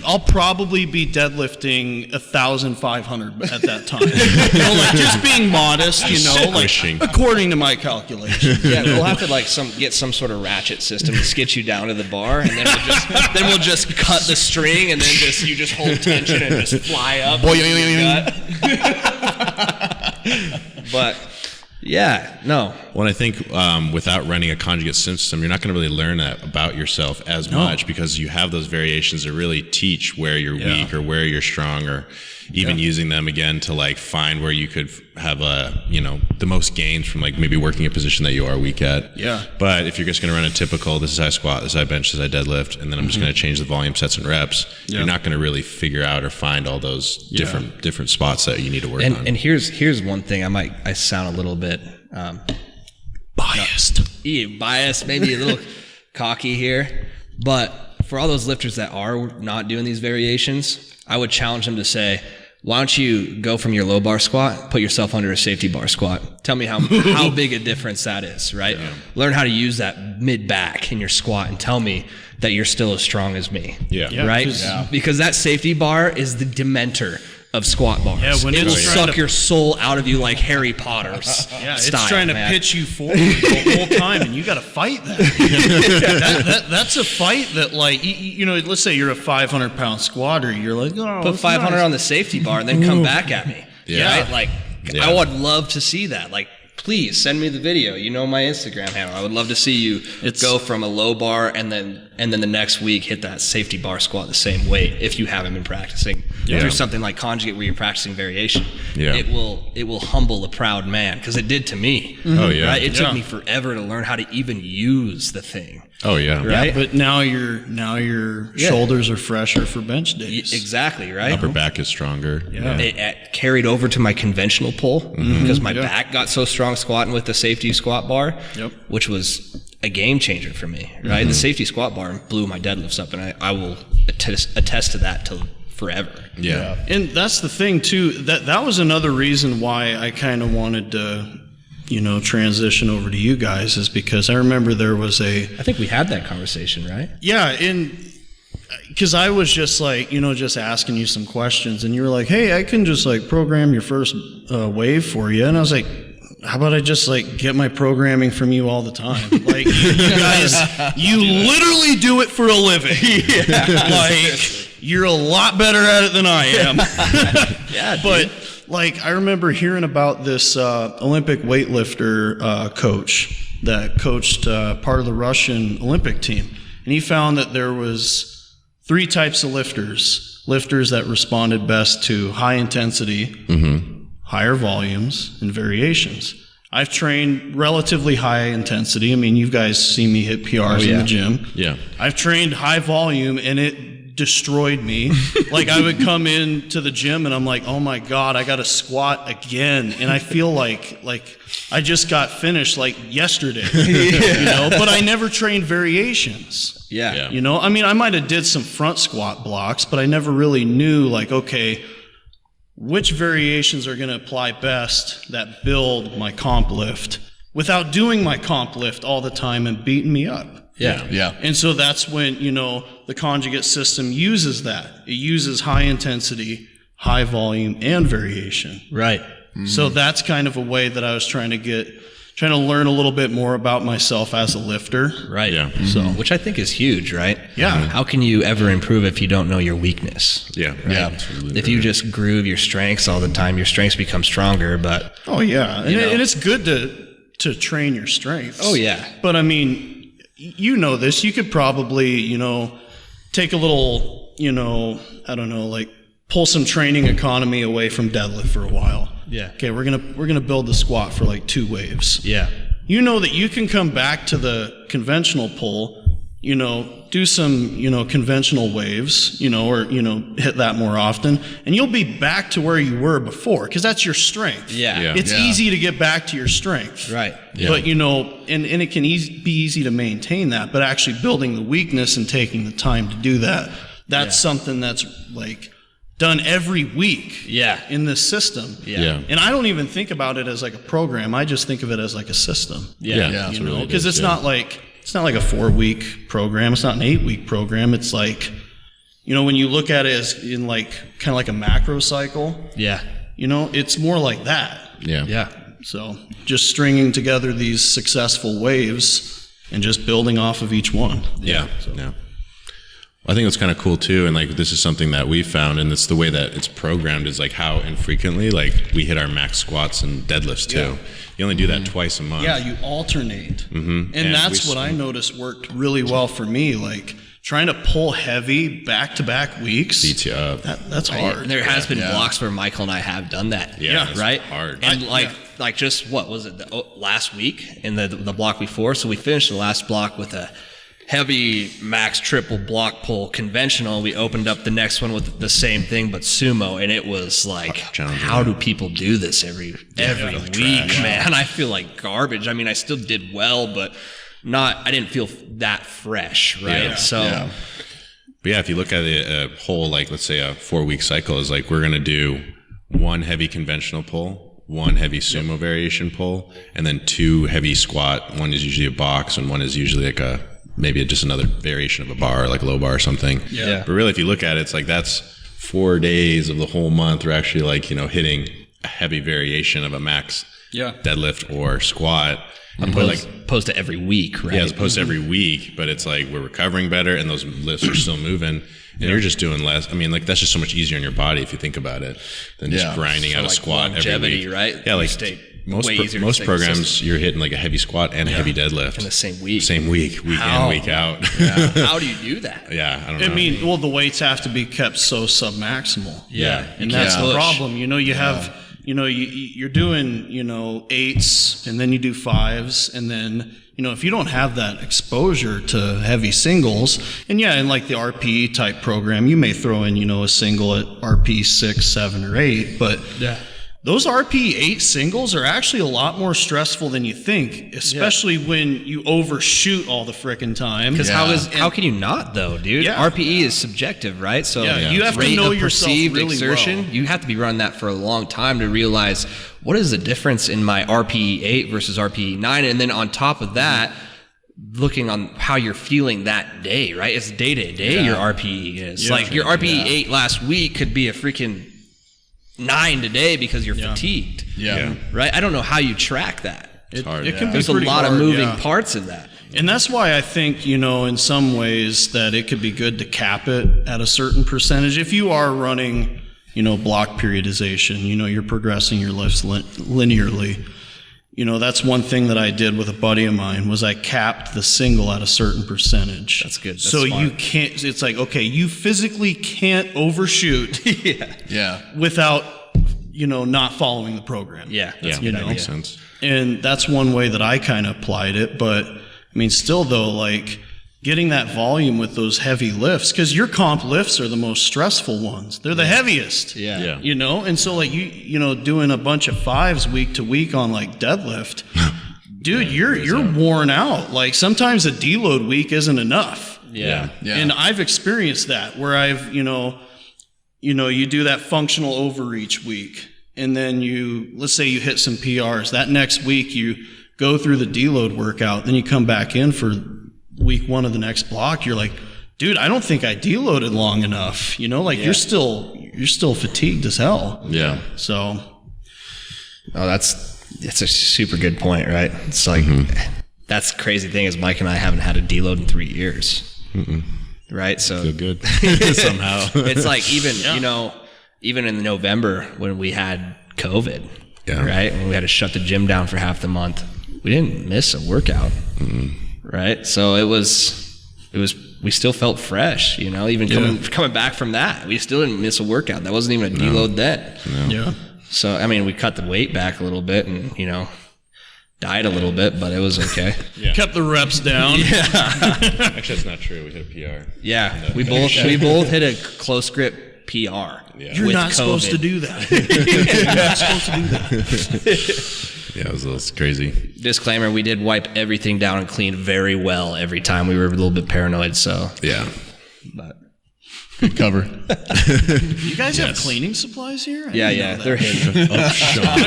I'll probably be deadlifting 1,500 at that time. Just being modest, according to my calculations. Yeah, we'll have to get some sort of ratchet system to skid you down to the bar, and then we'll just cut the string, and then you just hold tension and just fly up. But yeah, no. Well, I think without running a conjugate system, you're not going to really learn that about yourself as much, because you have those variations that really teach where you're weak or where you're strong, or even using them again to like find where you could have the most gains from like maybe working a position that you are weak at. Yeah. But if you're just going to run a typical, this is high squat, this is high bench, this is high deadlift, and then I'm just going to change the volume, sets, and reps, you're not going to really figure out or find all those different spots that you need to work on. And here's one thing I sound a little bit biased. Biased, maybe a little cocky here, but for all those lifters that are not doing these variations, I would challenge them to say, why don't you go from your low bar squat, put yourself under a safety bar squat. Tell me how big a difference that is, right? Yeah. Learn how to use that mid back in your squat and tell me that you're still as strong as me. Yeah. Right? Because that safety bar is the dementor of squat bars. Yeah, when it will it's suck your soul out of you like Harry Potter's style. It's trying to pitch you forward the whole time, and you got to fight that. That's a fight that, like, let's say you're a 500-pound squatter. You're like, put 500 on the safety bar and then come back at me. Yeah. Right? Like, I would love to see that. Like, please send me the video. My Instagram handle. I would love to see you go from a low bar and then the next week hit that safety bar squat the same weight if you haven't been practicing through something like conjugate where you're practicing variation. Yeah. It will humble a proud man, because it did to me. Oh yeah. Right? It took me forever to learn how to even use the thing. Oh yeah. Right. Yeah, but now your shoulders are fresher for bench days. Exactly. Right. Upper back is stronger. Yeah. It carried over to my conventional pull because my back got so strong squatting with the safety squat bar, which was a game changer for me. Right. The safety squat bar blew my deadlifts up, and I will attest to that till forever. Yeah. And that's the thing too. That was another reason why I kind of wanted to transition over to you guys, is because I remember there was I think we had that conversation, right? Yeah, because I was just like, just asking you some questions, and you were like, hey, I can just like program your first wave for you. And I was like, how about I just like get my programming from you all the time? Like, you guys, you literally do it for a living. Like, you're a lot better at it than I am. Yeah, dude. But like, I remember hearing about this Olympic weightlifter coach that coached part of the Russian Olympic team. And he found that there was 3 types of lifters that responded best to high intensity, higher volumes, and variations. I've trained relatively high intensity. I mean, you guys see me hit PRs in the gym. Yeah. I've trained high volume, and it destroyed me. Like, I would come into the gym and I'm like, oh my God, I got to squat again. And I feel like I just got finished like yesterday, but I never trained variations. Yeah. I mean, I might have did some front squat blocks, but I never really knew like, okay, which variations are going to apply best that build my comp lift without doing my comp lift all the time and beating me up. Yeah. And so that's when, the conjugate system uses that. It uses high intensity, high volume, and variation. Right. Mm-hmm. So that's kind of a way that I was trying to learn a little bit more about myself as a lifter. Right. Yeah. So, which I think is huge, right? Yeah. How can you ever improve if you don't know your weakness? Yeah. Right? Yeah. Absolutely. If you just groove your strengths all the time, your strengths become stronger, but... Oh, yeah. And it's good to train your strengths. Oh, yeah. But, I mean, this. You could probably, take a little, I don't know, like pull some training economy away from deadlift for a while. Yeah. Okay, we're gonna build the squat for like 2 waves. Yeah. That you can come back to the conventional pull do some, conventional waves, or, hit that more often, and you'll be back to where you were before, because that's your strength. Yeah. It's easy to get back to your strength. Right. Yeah. But, and it can be easy to maintain that, but actually building the weakness and taking the time to do that, that's something that's like done every week in this system. Yeah. And I don't even think about it as like a program. I just think of it as like a system. Yeah. Because it's not like a 4-week program. It's not an 8-week program. It's like, when you look at it as in like kind of like a macro cycle. Yeah. It's more like that. Yeah. Yeah. So just stringing together these successful waves and just building off of each one. Yeah. I think that's kind of cool too, and like this is something that we found, and it's the way that it's programmed is like how infrequently like we hit our max squats and deadlifts too. Yeah. You only do that twice a month. Yeah, you alternate, and that's what I noticed worked really well for me. Like trying to pull heavy back-to-back weeks. Beats you up. That's hard. And there has been blocks where Michael and I have done that. Yeah, it's right. hard. And like just what was it last week in the block before? So we finished the last block with a heavy max triple block pull conventional. We opened up the next one with the same thing but sumo, and it was like, how do people do this every week, man? I feel like garbage. I mean, I still did well, but I didn't feel that fresh, right? But yeah, if you look at a whole, like let's say a 4-week cycle is like we're gonna do one heavy conventional pull, one heavy sumo variation pull, and then 2 heavy squat. One is usually a box, and one is usually like maybe just another variation of a bar, like low bar or something. Yeah. But really, if you look at it, it's like that's 4 days of the whole month. We're actually like, hitting a heavy variation of a max deadlift or squat. Opposed to every week, right? Yeah, as opposed to every week. But it's like we're recovering better, and those lifts are still moving, and you're just doing less. I mean, like that's just so much easier on your body if you think about it than just grinding out a squat every week. Right? Yeah, like most programs, you're hitting like a heavy squat and a heavy deadlift in the same week. Week in, week out. How do you do that? Yeah, I don't know. I mean, well, the weights have to be kept so submaximal. Yeah. And that's the problem. You have, you're doing, 8s, and then you do 5s, and then, if you don't have that exposure to heavy singles, and in like the RPE type program, you may throw in, a single at RP 6, 7, or 8, but those RP 8 singles are actually a lot more stressful than you think, especially when you overshoot all the frickin' time. Because how can you not though, dude? Yeah. RPE is subjective, right? So you have to know yourself perceived really exertion. well. You have to be running that for a long time to realize what is the difference in my RPE 8 versus RPE 9, and then on top of that, looking on how you're feeling that day, right? It's day to day. Your RPE is like your RPE 8 last week could be a freaking 9 today because you're fatigued. Right? I don't know how you track that. It's hard. It can be There's a lot of moving parts in that. And that's why I think, in some ways that it could be good to cap it at a certain percentage. If you are running, block periodization, you're progressing your lifts linearly. That's one thing that I did with a buddy of mine was I capped the single at a certain percentage. That's good. That's so smart. You can't, it's like, okay, you physically can't overshoot without, not following the program. Yeah. That makes sense. And that's one way that I kind of applied it. But I mean, still though, like getting that volume with those heavy lifts, because your comp lifts are the most stressful ones. They're the heaviest. Yeah. And so like doing a bunch of 5s week to week on like deadlift, dude, you're worn out. Like sometimes a deload week isn't enough. Yeah. And I've experienced that where I've, you do that functional overreach week, and then let's say you hit some PRs. That next week you go through the deload workout, then you come back in for week 1 of the next block. You're like, dude, I don't think I deloaded long enough. You're still fatigued as hell. Yeah. So. Oh, that's a super good point, right? It's like, that's the crazy thing is Mike and I haven't had a deload in 3 years. Right? So Feel good somehow. It's like even in November when we had COVID, right? When we had to shut the gym down for half the month, we didn't miss a workout. Right? So it was we still felt fresh, even coming back from that. We still didn't miss a workout. That wasn't even a deload then. Yeah. So, I mean, we cut the weight back a little bit and, Died a little bit, but it was okay. Yeah. Kept the reps down. Actually, that's not true. We hit a PR. Yeah, we both hit a close grip PR. Yeah. You're not supposed to do that. You're not supposed to do that. Yeah, it was a little crazy. Disclaimer, we did wipe everything down and clean very well every time. We were a little bit paranoid, so. Yeah. But Good cover. You guys have cleaning supplies here? yeah, they're hidden. Oh, Sean.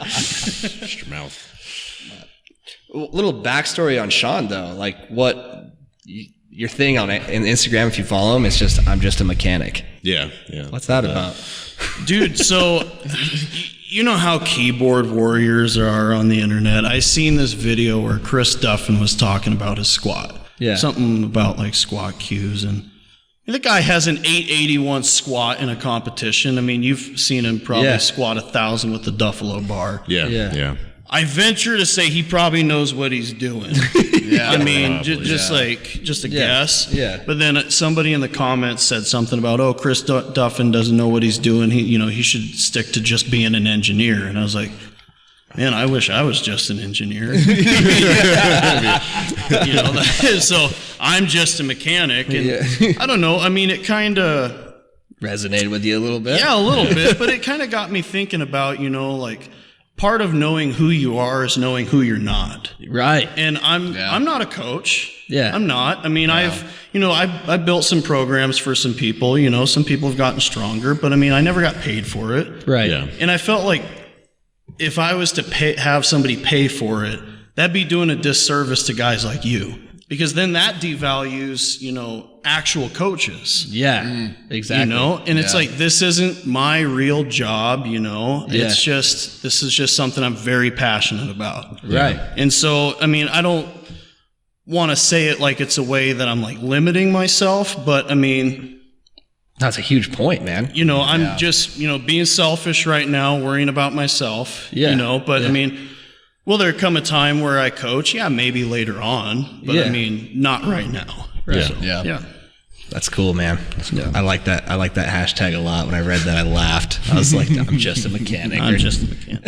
Just your mouth. A little backstory on Sean, though. Like, what your thing on Instagram, if you follow him, it's just, I'm just a mechanic. Yeah. What's that about? Dude, so you know how keyboard warriors are on the internet? I seen this video where Chris Duffin was talking about his squat. Yeah. Something about like squat cues, and the guy has an 881 squat in a competition. I mean, you've seen him probably squat 1,000 with the Duffalo bar. Yeah. I venture to say he probably knows what he's doing. I mean, just a guess. Yeah. But then somebody in the comments said something about, oh, Chris Duffin doesn't know what he's doing. He should stick to just being an engineer. And I was like, man, I wish I was just an engineer. So I'm just a mechanic, and I don't know. I mean, it kind of Resonated with you a little bit? Yeah, a little bit, but it kind of got me thinking about, like, part of knowing who you are is knowing who you're not. Right. And I'm not a coach. Yeah. I'm not. I mean, I built some programs for some people. Some people have gotten stronger, but I mean, I never got paid for it. Right. Yeah. And I felt like if I was to have somebody pay for it, that'd be doing a disservice to guys like you, because then that devalues, actual coaches. Yeah, exactly. And it's like, this isn't my real job, It's just, this is just something I'm very passionate about. Right. And so, I mean, I don't want to say it like it's a way that I'm like limiting myself, but I mean, that's a huge point, man. I'm just, being selfish right now, worrying about myself, but I mean, will there come a time where I coach? Yeah, maybe later on, but I mean, not right now. Right. So, yeah. That's cool, man. That's cool. I like that. I like that hashtag a lot. When I read that, I laughed. I was like, I'm just a mechanic. I'm just a mechanic.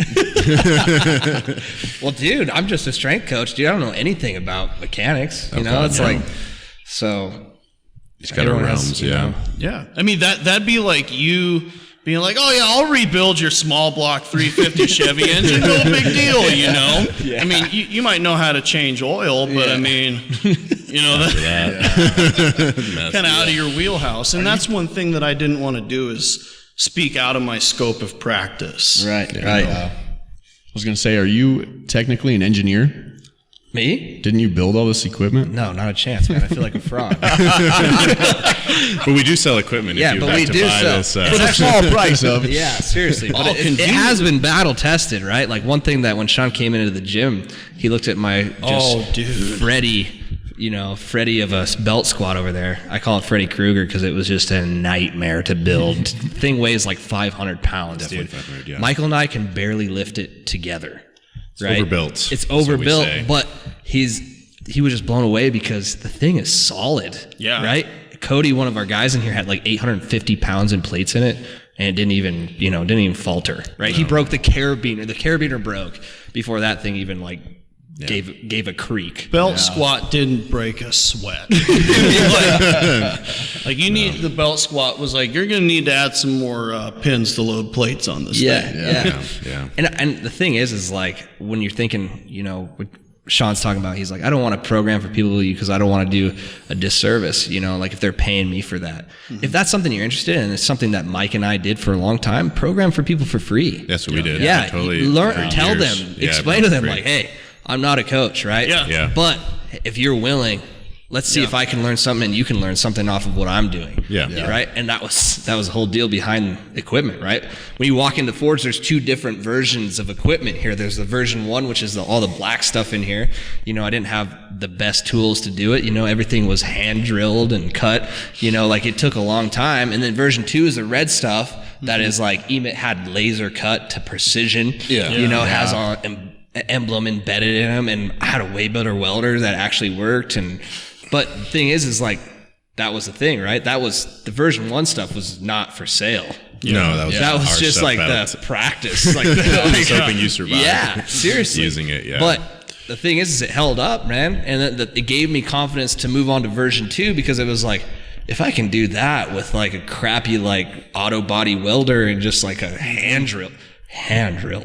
Well, dude, I'm just a strength coach. Dude, I don't know anything about mechanics. It's like, so. It's got our realms, Yeah. I mean, that'd be like you being like, oh, yeah, I'll rebuild your small block 350 Chevy engine. No big deal, I mean, you might know how to change oil, but I mean, that kind of out of your wheelhouse. And that's one thing that I didn't want to do, is speak out of my scope of practice. Right. I was going to say, are you technically an engineer? Me? Didn't you build all this equipment? No, not a chance, man. I feel like a fraud. But we do sell equipment if you'd like to buy this. For the small price of. Yeah, seriously. But it has been battle tested, right? Like, one thing that when Sean came into the gym, he looked at my Freddy of a belt squat over there. I call it Freddy Krueger because it was just a nightmare to build. Thing weighs like 500 pounds, Definitely dude. 500, yeah. Michael and I can barely lift it together. Right? Overbuilt. It's That's what we overbuilt, say. but he was just blown away because the thing is solid. Yeah. Right? Cody, one of our guys in here, had like 850 pounds in plates in it, and it didn't even falter. Right? No. He broke the carabiner. The carabiner broke before that thing even gave a creak. Belt squat didn't break a sweat. The belt squat was like, you're going to need to add some more pins to load plates on this thing. Yeah. And the thing is like, when you're thinking, what Sean's talking about, he's like, I don't want to program for people because I don't want to do a disservice, like if they're paying me for that. Mm-hmm. If that's something you're interested in, it's something that Mike and I did for a long time, program for people for free. That's what we did. Yeah. Totally. Tell them, explain to them like, hey, I'm not a coach, right? Yeah. But if you're willing, let's see if I can learn something and you can learn something off of what I'm doing. Yeah. Right? And that was the whole deal behind equipment, right? When you walk into Forge, there's two different versions of equipment here. There's the version 1, which is all the black stuff in here. I didn't have the best tools to do it. everything was hand drilled and cut. It took a long time. And then version 2 is the red stuff that is like, Emit had laser cut to precision. Has an emblem embedded in them, and I had a way better welder that actually worked. But the thing is like, that was the thing, right? That was the version 1 stuff was not for sale. No, that was just like the practice. Like, just hoping you survive. Yeah, seriously. Using it, yeah. But the thing is it held up, man. And it gave me confidence to move on to version 2 because it was like, if I can do that with like a crappy like auto body welder and just like a hand drill,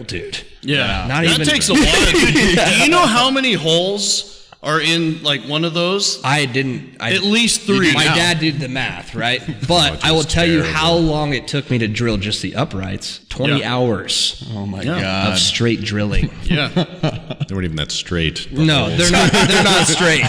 dude. Yeah. Not that even takes a lot. Do you know how many holes are in like one of those? At least 3. My dad did the math, right? But I will tell you how long it took me to drill just the uprights. 20 hours. Oh my God. Of straight drilling. Yeah. They weren't even that straight. No, they're not straight.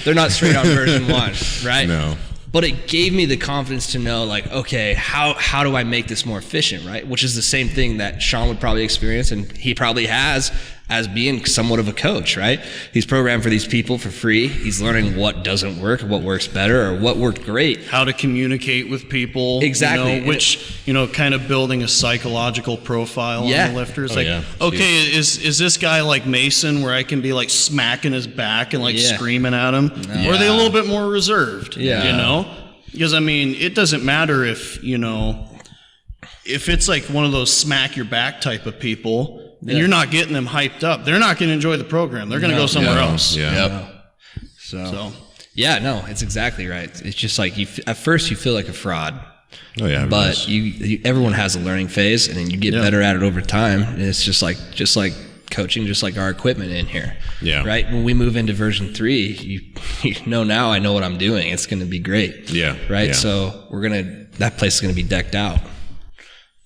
They're not straight on version 1, right? No. But it gave me the confidence to know, like, okay, how do I make this more efficient, right? Which is the same thing that Sean would probably experience, and he probably has as being somewhat of a coach, right? He's programmed for these people for free. He's learning what doesn't work, what works better, or what worked great. How to communicate with people. Exactly. Which, kind of building a psychological profile on the lifters. Okay, is this guy like Mason where I can be like smacking his back and like screaming at him? No. Or are they a little bit more reserved? Yeah. Because, it doesn't matter if it's like one of those smack your back type of people and you're not getting them hyped up, they're not going to enjoy the program. They're going to go somewhere else. Yeah. No. So, yeah, no, it's exactly right. It's just like at first you feel like a fraud. Oh yeah. But everyone has a learning phase and then you get better at it over time. And it's just like coaching, just like our equipment in here. Yeah. Right? When we move into version 3, you know now I know what I'm doing. It's going to be great. Yeah. Right? Yeah. So that place is going to be decked out.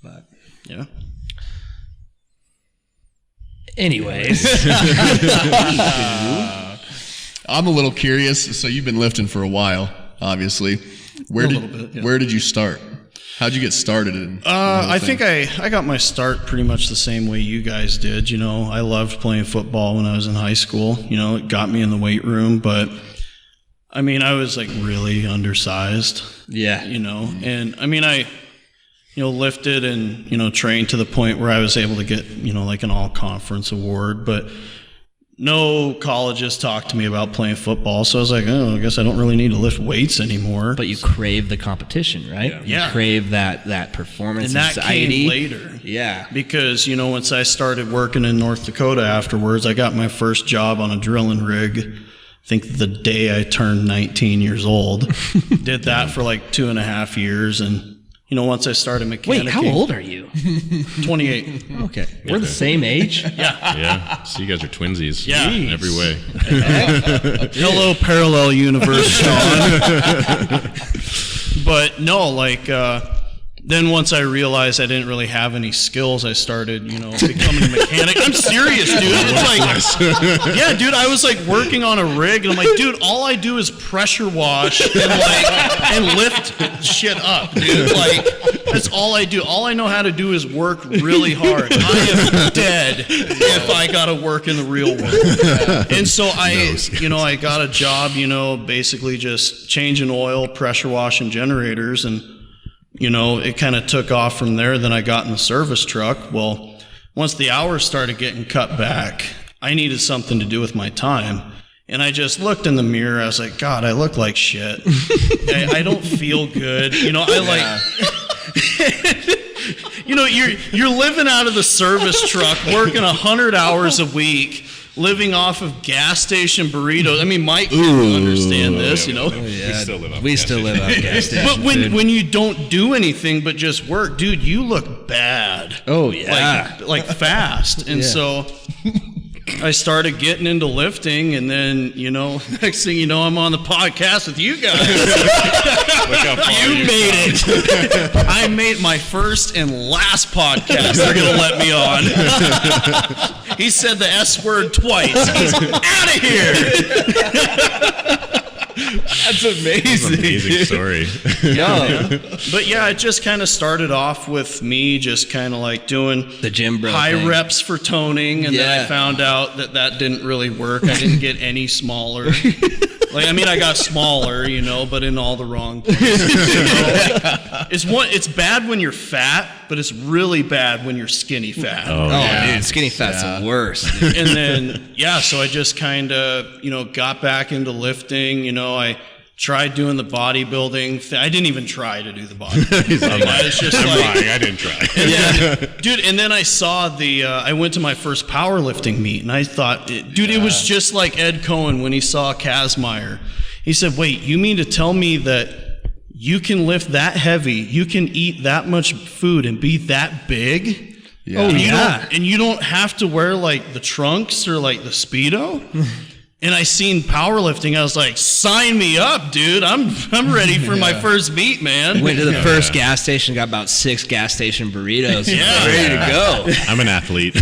But yeah. Anyways. I'm a little curious. So you've been lifting for a while, obviously. Where did you start? How'd you get started in? I think I got my start pretty much the same way you guys did. I loved playing football when I was in high school. It got me in the weight room, but I was like really undersized. Yeah. And I lifted and, trained to the point where I was able to get, like an all-conference award, but no colleges talked to me about playing football, so I was like, I guess I don't really need to lift weights anymore. But you crave the competition, right? Yeah. You crave that performance and that anxiety. came later. Yeah. Because, once I started working in North Dakota afterwards, I got my first job on a drilling rig, I think the day I turned 19 years old. Did that for like 2.5 years, and once I started mechanicking. Wait, how old are you? 28. Okay. We're the same age? Yeah. So you guys are twinsies. Yeah. In every way. Hello, parallel universe, Sean. But no, then once I realized I didn't really have any skills, I started, becoming a mechanic. I'm serious, dude. It's like, yeah, dude, I was like working on a rig, and I'm like, dude, all I do is pressure wash and lift shit up, dude. Like, that's all I do. All I know how to do is work really hard. I am dead if I got to work in the real world. And so I got a job, basically just changing oil, pressure washing generators, and it kind of took off from there. Then I got in the service truck. Well, once the hours started getting cut back, I needed something to do with my time. And I just looked in the mirror. I was like, God, I look like shit. I don't feel good. You're living out of the service truck, working 100 hours a week, living off of gas station burritos. Mike can understand this, We still live off gas station. But when you don't do anything but just work, dude, you look bad. Oh yeah, like fast. And so I started getting into lifting, and then next thing you know, I'm on the podcast with you guys. Look how far you made it. I made my first and last podcast they're gonna let me on. He said the S word twice. He's out of here. That's amazing. That's an amazing story. But yeah, it just kind of started off with me just kind of like doing the gym bro high thing. Reps for toning, and then I found out that didn't really work. I didn't get any smaller. I got smaller, but in all the wrong places. It's bad when you're fat, but it's really bad when you're skinny fat. Oh, dude, skinny fat's the worst. And then, so I just kind of, got back into lifting. I tried doing the bodybuilding. I didn't even try to do the bodybuilding. I was just lying. I didn't try. Yeah, dude. And then I saw I went to my first powerlifting meet, and I thought, it was just like Ed Cohen when he saw Kazmaier. He said, "Wait, you mean to tell me that you can lift that heavy, you can eat that much food, and be that big?" Yeah. Oh yeah, and you don't have to wear like the trunks or like the Speedo. And I seen powerlifting. I was like, "Sign me up, dude! I'm ready for my first meet, man." Went to the first gas station, got about 6 gas station burritos. Yeah. Ready to go. I'm an athlete.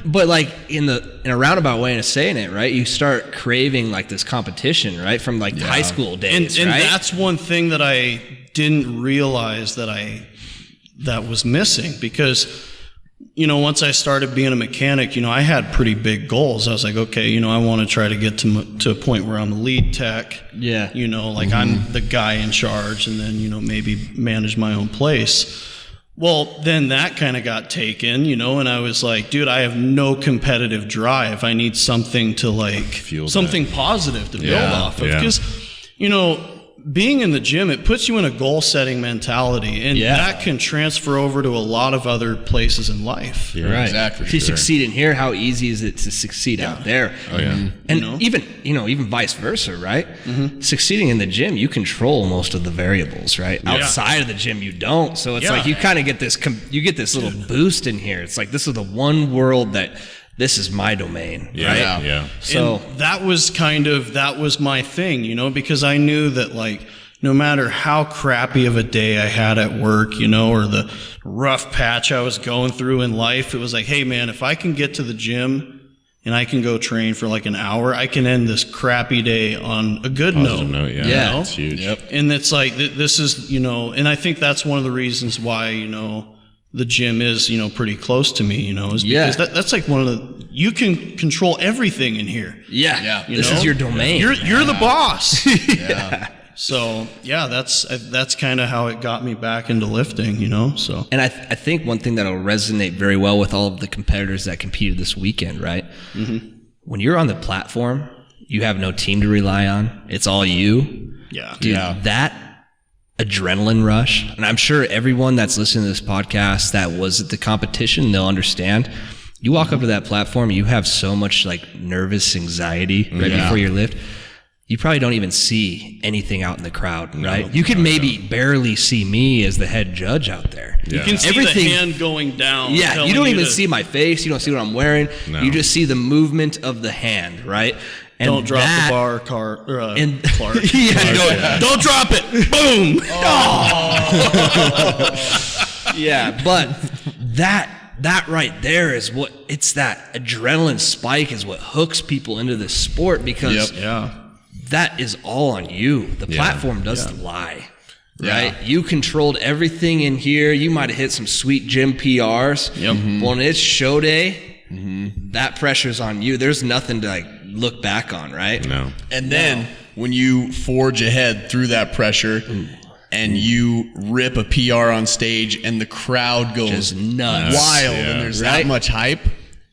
But like in a roundabout way of saying it, right? You start craving like this competition, right? From like high school days, and right? that's one thing that I didn't realize that was missing, because once I started being a mechanic, I had pretty big goals. I was like, okay, I want to try to get to a point where I'm the lead tech. Yeah. I'm the guy in charge, and then, maybe manage my own place. Well, then that kind of got taken, and I was like, dude, I have no competitive drive. I need something to Fuel something positive to build off of. Because, being in the gym, it puts you in a goal-setting mentality, and that can transfer over to a lot of other places in life. Yeah, right. Exactly. If you succeed in here, how easy is it to succeed out there? Oh yeah. And even vice versa, right? Succeeding in the gym, you control most of the variables, right? Outside of the gym, you don't. So it's like you kind of get this little boost in here. It's like, this is the one world that this is my domain, right? Yeah. So and that was my thing, because I knew that, like, no matter how crappy of a day I had at work, or the rough patch I was going through in life, it was like, hey man, if I can get to the gym and I can go train for like an hour, I can end this crappy day on a good note. Yeah. It's huge. Yep. And it's like, this is, and I think that's one of the reasons why, the gym is, pretty close to me, is because that's like one of you can control everything in here. Yeah. This is your domain. You're the boss. Yeah. So that's kind of how it got me back into lifting, so. And I think one thing that'll resonate very well with all of the competitors that competed this weekend, right? Mm-hmm. When you're on the platform, you have no team to rely on. It's all you. Yeah. Dude, that adrenaline rush, and I'm sure everyone that's listening to this podcast that was at the competition, they'll understand. You walk up to that platform, you have so much like nervous anxiety right before your lift. You probably don't even see anything out in the crowd, right? You can maybe barely see me as the head judge out there. You can see the hand going down. Yeah, you don't even see my face. You don't see what I'm wearing. No. You just see the movement of the hand, right? And don't drop the bar, Clark. Don't drop it. Boom. Yeah, but that right there is what, it's that adrenaline spike is what hooks people into this sport, because that is all on you. The platform doesn't lie. Right? You controlled everything in here. You might have hit some sweet gym PRs. Yep. Well, when it's show day, that pressure's on you. There's nothing to like look back on, right? No. And then when you forge ahead through that pressure and you rip a PR on stage and the crowd goes just nuts, wild, and there's that much hype,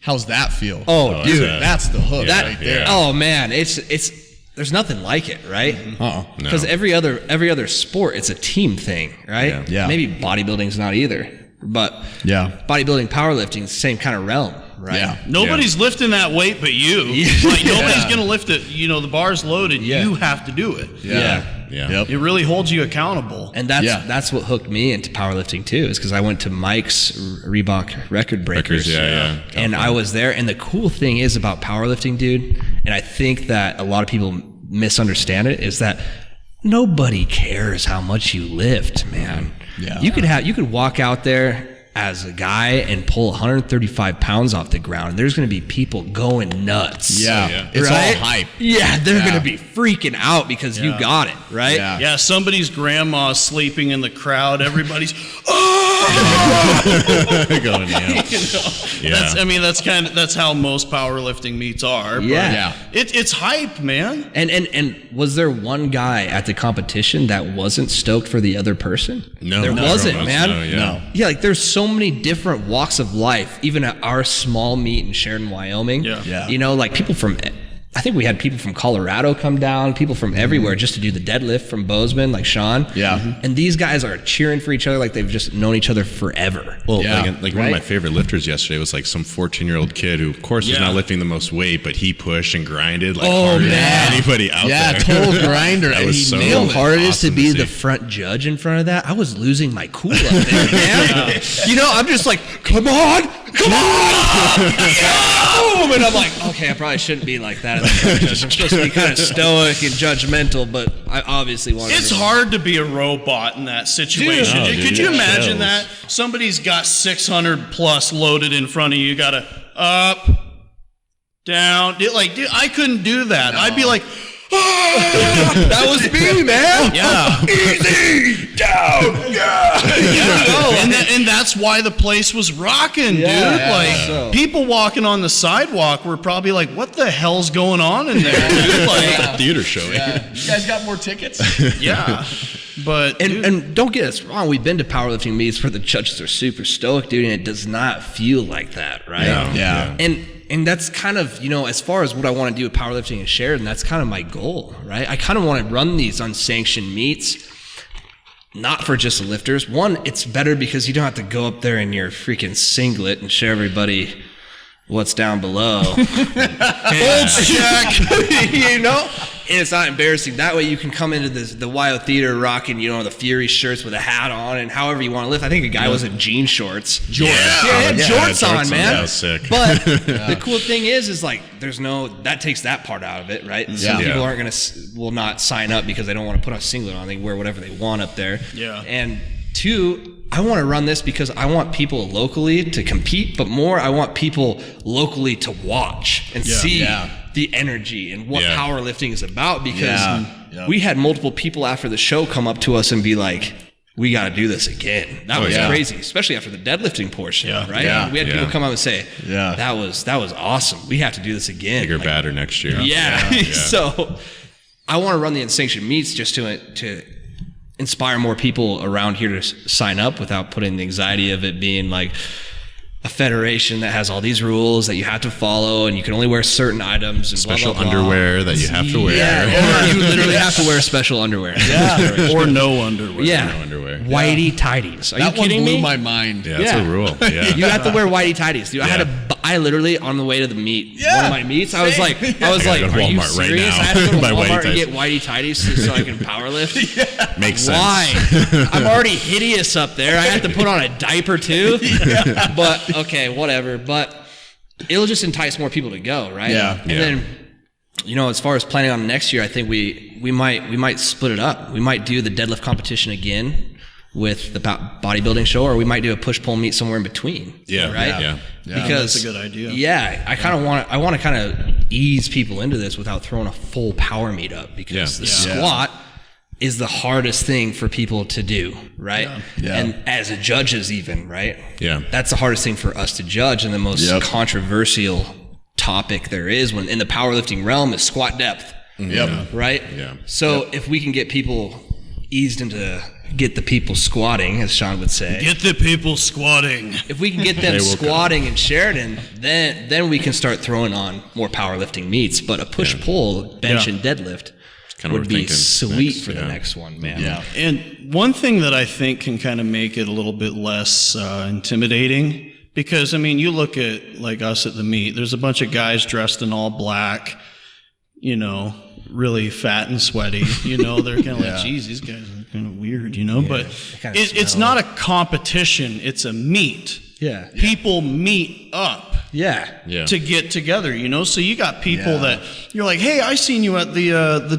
how's that feel? Oh, dude, that's the hook right there. Oh man, it's there's nothing like it, right? Because every other sport, it's a team thing, right? Yeah. Maybe bodybuilding's not either, but bodybuilding, powerlifting is the same kind of realm, right? Yeah. Nobody's lifting that weight but you. Like, nobody's gonna lift it. The bar's loaded. You have to do it. Yeah. Yep. It really holds you accountable. And that's what hooked me into powerlifting too, is because I went to Mike's Reebok Record Breakers. And I was there. And the cool thing is about powerlifting, dude, and I think that a lot of people misunderstand it, is that nobody cares how much you lift, man. Yeah. You could walk out there as a guy and pull 135 pounds off the ground. There's going to be people going nuts. Yeah. It's all hype. Yeah, they're going to be freaking out because you got it, right? Yeah, somebody's grandma's sleeping in the crowd. Everybody's going down. That's how most powerlifting meets are. Yeah. It's hype, man. And was there one guy at the competition that wasn't stoked for the other person? No. There wasn't, man. No. Yeah, like there's so many different walks of life, even at our small meet in Sheridan, Wyoming. Yeah. Like people from I think we had people from Colorado come down, people from everywhere just to do the deadlift from Bozeman, like Sean. Yeah. And these guys are cheering for each other like they've just known each other forever. Well, Yeah. like one of my favorite lifters yesterday was like some 14-year-old kid who, of course, was not lifting the most weight, but he pushed and grinded like harder than anybody out there. Yeah, total grinder. That was He so nailed it. How hard it is to awesome be see. the front judge in front of that. I was losing my cool up there, man. You know, I'm just like, come on. Boom! And I'm like, okay, I probably shouldn't be like that as a front judge. I'm supposed to be kind of stoic and judgmental, but I obviously want to. It's hard to be a robot in that situation. Dude, Could you imagine chills. that? Somebody's got 600 plus loaded in front of you. You got to up, down. Like, dude, I couldn't do that. I'd be like, that was me, man. yeah. Easy down. And that's why the place was rocking, dude. Yeah, Like, so. people walking on the sidewalk were probably like, what the hell's going on in there, dude? Like, Theater showing. You guys got more tickets? yeah. But, dude, And don't get us wrong, we've been to powerlifting meets where the judges are super stoked, dude, and it does not feel like that, right? Yeah. And that's kind of, you know, as far as what I want to do with powerlifting and Sheridan, that's kind of my goal, right? I kind of want to run these unsanctioned meets, not for just the lifters. One, it's better because you don't have to go up there in your freaking singlet and show everybody what's down below. Old check. You know? And it's not embarrassing. That way you can come into the YO Theater rocking, you know, the Fury shirts with a hat on and however you want to lift. I think a guy was in jean shorts. Yeah, he had jorts on, man. That was sick. But the cool thing is like there's no, that takes that part out of it, right? Some people aren't going to, will not sign up because they don't want to put a singlet on. They wear whatever they want up there. Yeah. And two, I want to run this because I want people locally to compete, but more I want people locally to watch and see the energy and what powerlifting is about, because we had multiple people after the show come up to us and be like, we got to do this again. That was crazy, especially after the deadlifting portion, right? Yeah. We had people come up and say, that was awesome. We have to do this again. Bigger, badder next year. So I want to run the unsanctioned meets just to inspire more people around here to sign up without putting the anxiety of it being like a federation that has all these rules that you have to follow and you can only wear certain items and Special blah, blah, blah. underwear that you have to wear. Yeah, or you literally have to wear special underwear. or no underwear. Yeah. No underwear. Whitey tighties. Are That you kidding one blew me? my mind. Yeah, that's a rule. Yeah. You have to wear whitey tighties, dude. I literally on the way to the meet, one of my meets, I was like, go to are you Walmart right serious? now. I have to go to Buy whitey Walmart and tighties. get whitey tighties so I can power lift. Makes sense. Why? I'm already hideous up there. I have to put on a diaper too. But okay, whatever. But it'll just entice more people to go, right? Yeah. And then, you know, as far as planning on next year, I think we might split it up. We might do the deadlift competition again with the bodybuilding show, or we might do a push-pull meet somewhere in between. Yeah. Right? Yeah. Because that's a good idea. Yeah, I want to kind of ease people into this without throwing a full power meet up, because the squat is the hardest thing for people to do, right? Yeah. And as a judges even, right? Yeah. That's the hardest thing for us to judge, and the most controversial topic there is when in the powerlifting realm is squat depth. Right? Yeah. So if we can get people eased into get the people squatting, as Sean would say. Get the people squatting. If we can get them squatting in Sheridan, then we can start throwing on more powerlifting meets. But a push-pull, bench and deadlift Kinda what would we're be thinking sweet next, for the next one, man. Yeah. And one thing that I think can kind of make it a little bit less intimidating, because, I mean, you look at like us at the meet, there's a bunch of guys dressed in all black, you know, really fat and sweaty, you know, they're kind of like, geez, these guys are kind of weird, you know, but it's not a competition, it's a meet. Yeah. People meet up. Yeah. To get together, you know, so you got people that you're like, hey, I seen you at the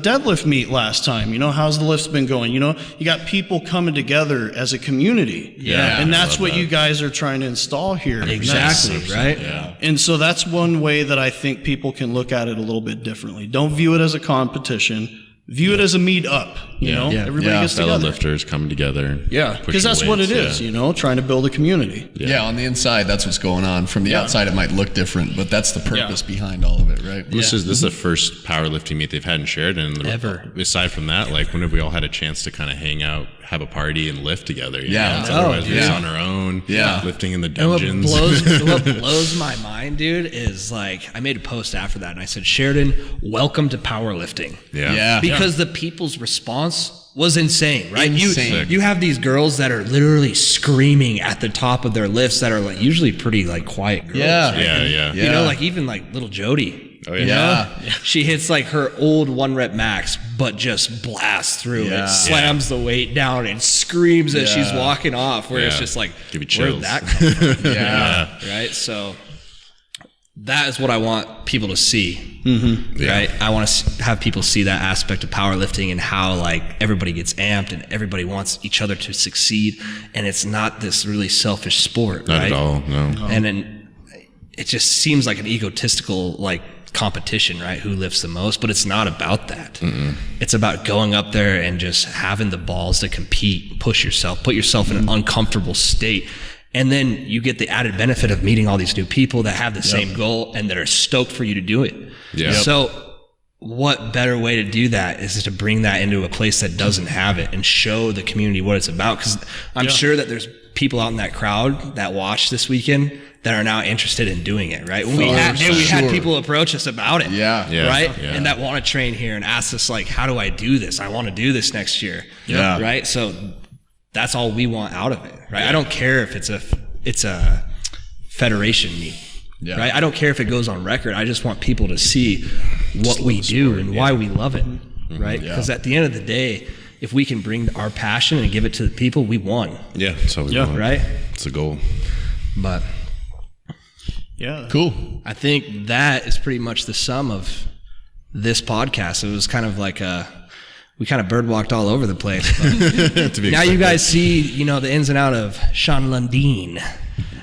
deadlift meet last time, you know, how's the lifts been going, you know, you got people coming together as a community, and that's what you guys are trying to install here. Exactly, right? Yeah. And so that's one way that I think people can look at it a little bit differently. Don't view it as a competition. View it as a meet up, you know, everybody gets Fellow together. lifters coming together. Yeah, because that's what it is, you know, trying to build a community. Yeah, on the inside, that's what's going on. From the outside, it might look different, but that's the purpose behind all of it, right? This is the first powerlifting meet they've had in Sheridan. Ever. Aside from that, like, when have we all had a chance to kind of hang out, have a party, and lift together? You Yeah. know? Otherwise, we're just yeah. on our own, Yeah. lifting in the And dungeons. what blows my mind mind, dude, is like, I made a post after that and I said, Sheridan, welcome to powerlifting. Yeah. Because the people's response was insane, right? Insane. You have these girls that are literally screaming at the top of their lifts that are like usually pretty like quiet girls. Yeah. Right? Yeah. You know, like even like little Jody. Oh, You know? She hits like her old 1 rep max, but just blasts through it, slams the weight down and screams as she's walking off, where it's just like, give you where'd chills. that come from? Right? So that is what I want people to see, right? I want to have people see that aspect of powerlifting and how like everybody gets amped and everybody wants each other to succeed, and it's not this really selfish sport, Not right? at all, no. And then it just seems like an egotistical like competition, right? Who lifts the most, but it's not about that. It's about going up there and just having the balls to compete, push yourself, put yourself in an uncomfortable state. And then you get the added benefit of meeting all these new people that have the same goal and that are stoked for you to do it. Yeah. So what better way to do that is to bring that into a place that doesn't have it and show the community what it's about. Because I'm sure that there's people out in that crowd that watched this weekend that are now interested in doing it, right? When we had people approach us about it, right? Yeah. And that want to train here and ask us like, how do I do this? I want to do this next year, right? So that's all we want out of it, right? I don't care if it's a federation meet, right? I don't care if it goes on record. I just want people to see what we do and why we love it, right? Because at the end of the day, if we can bring our passion and give it to the people, we won. Yeah, that's how we want. Right? It's a goal. But Cool. I think that is pretty much the sum of this podcast. It was kind of like we kind of birdwalked all over the place. But now you guys see, the ins and out of Sean Lundin.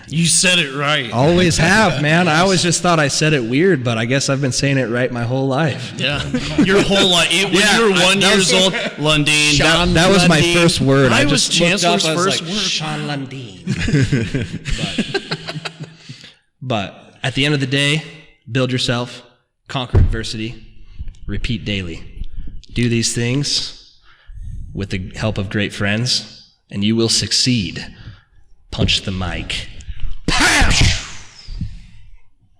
You said it right. Always have, man. I always just thought I said it weird, but I guess I've been saying it right my whole life. Yeah. Your whole life. When you were 1 year old, Lundin. That was my first word. I just was Chancellor's looked up, first like, word. Sean Lundin. But at the end of the day, build yourself, conquer adversity, repeat daily. Do these things with the help of great friends, and you will succeed. Punch the mic. Pow!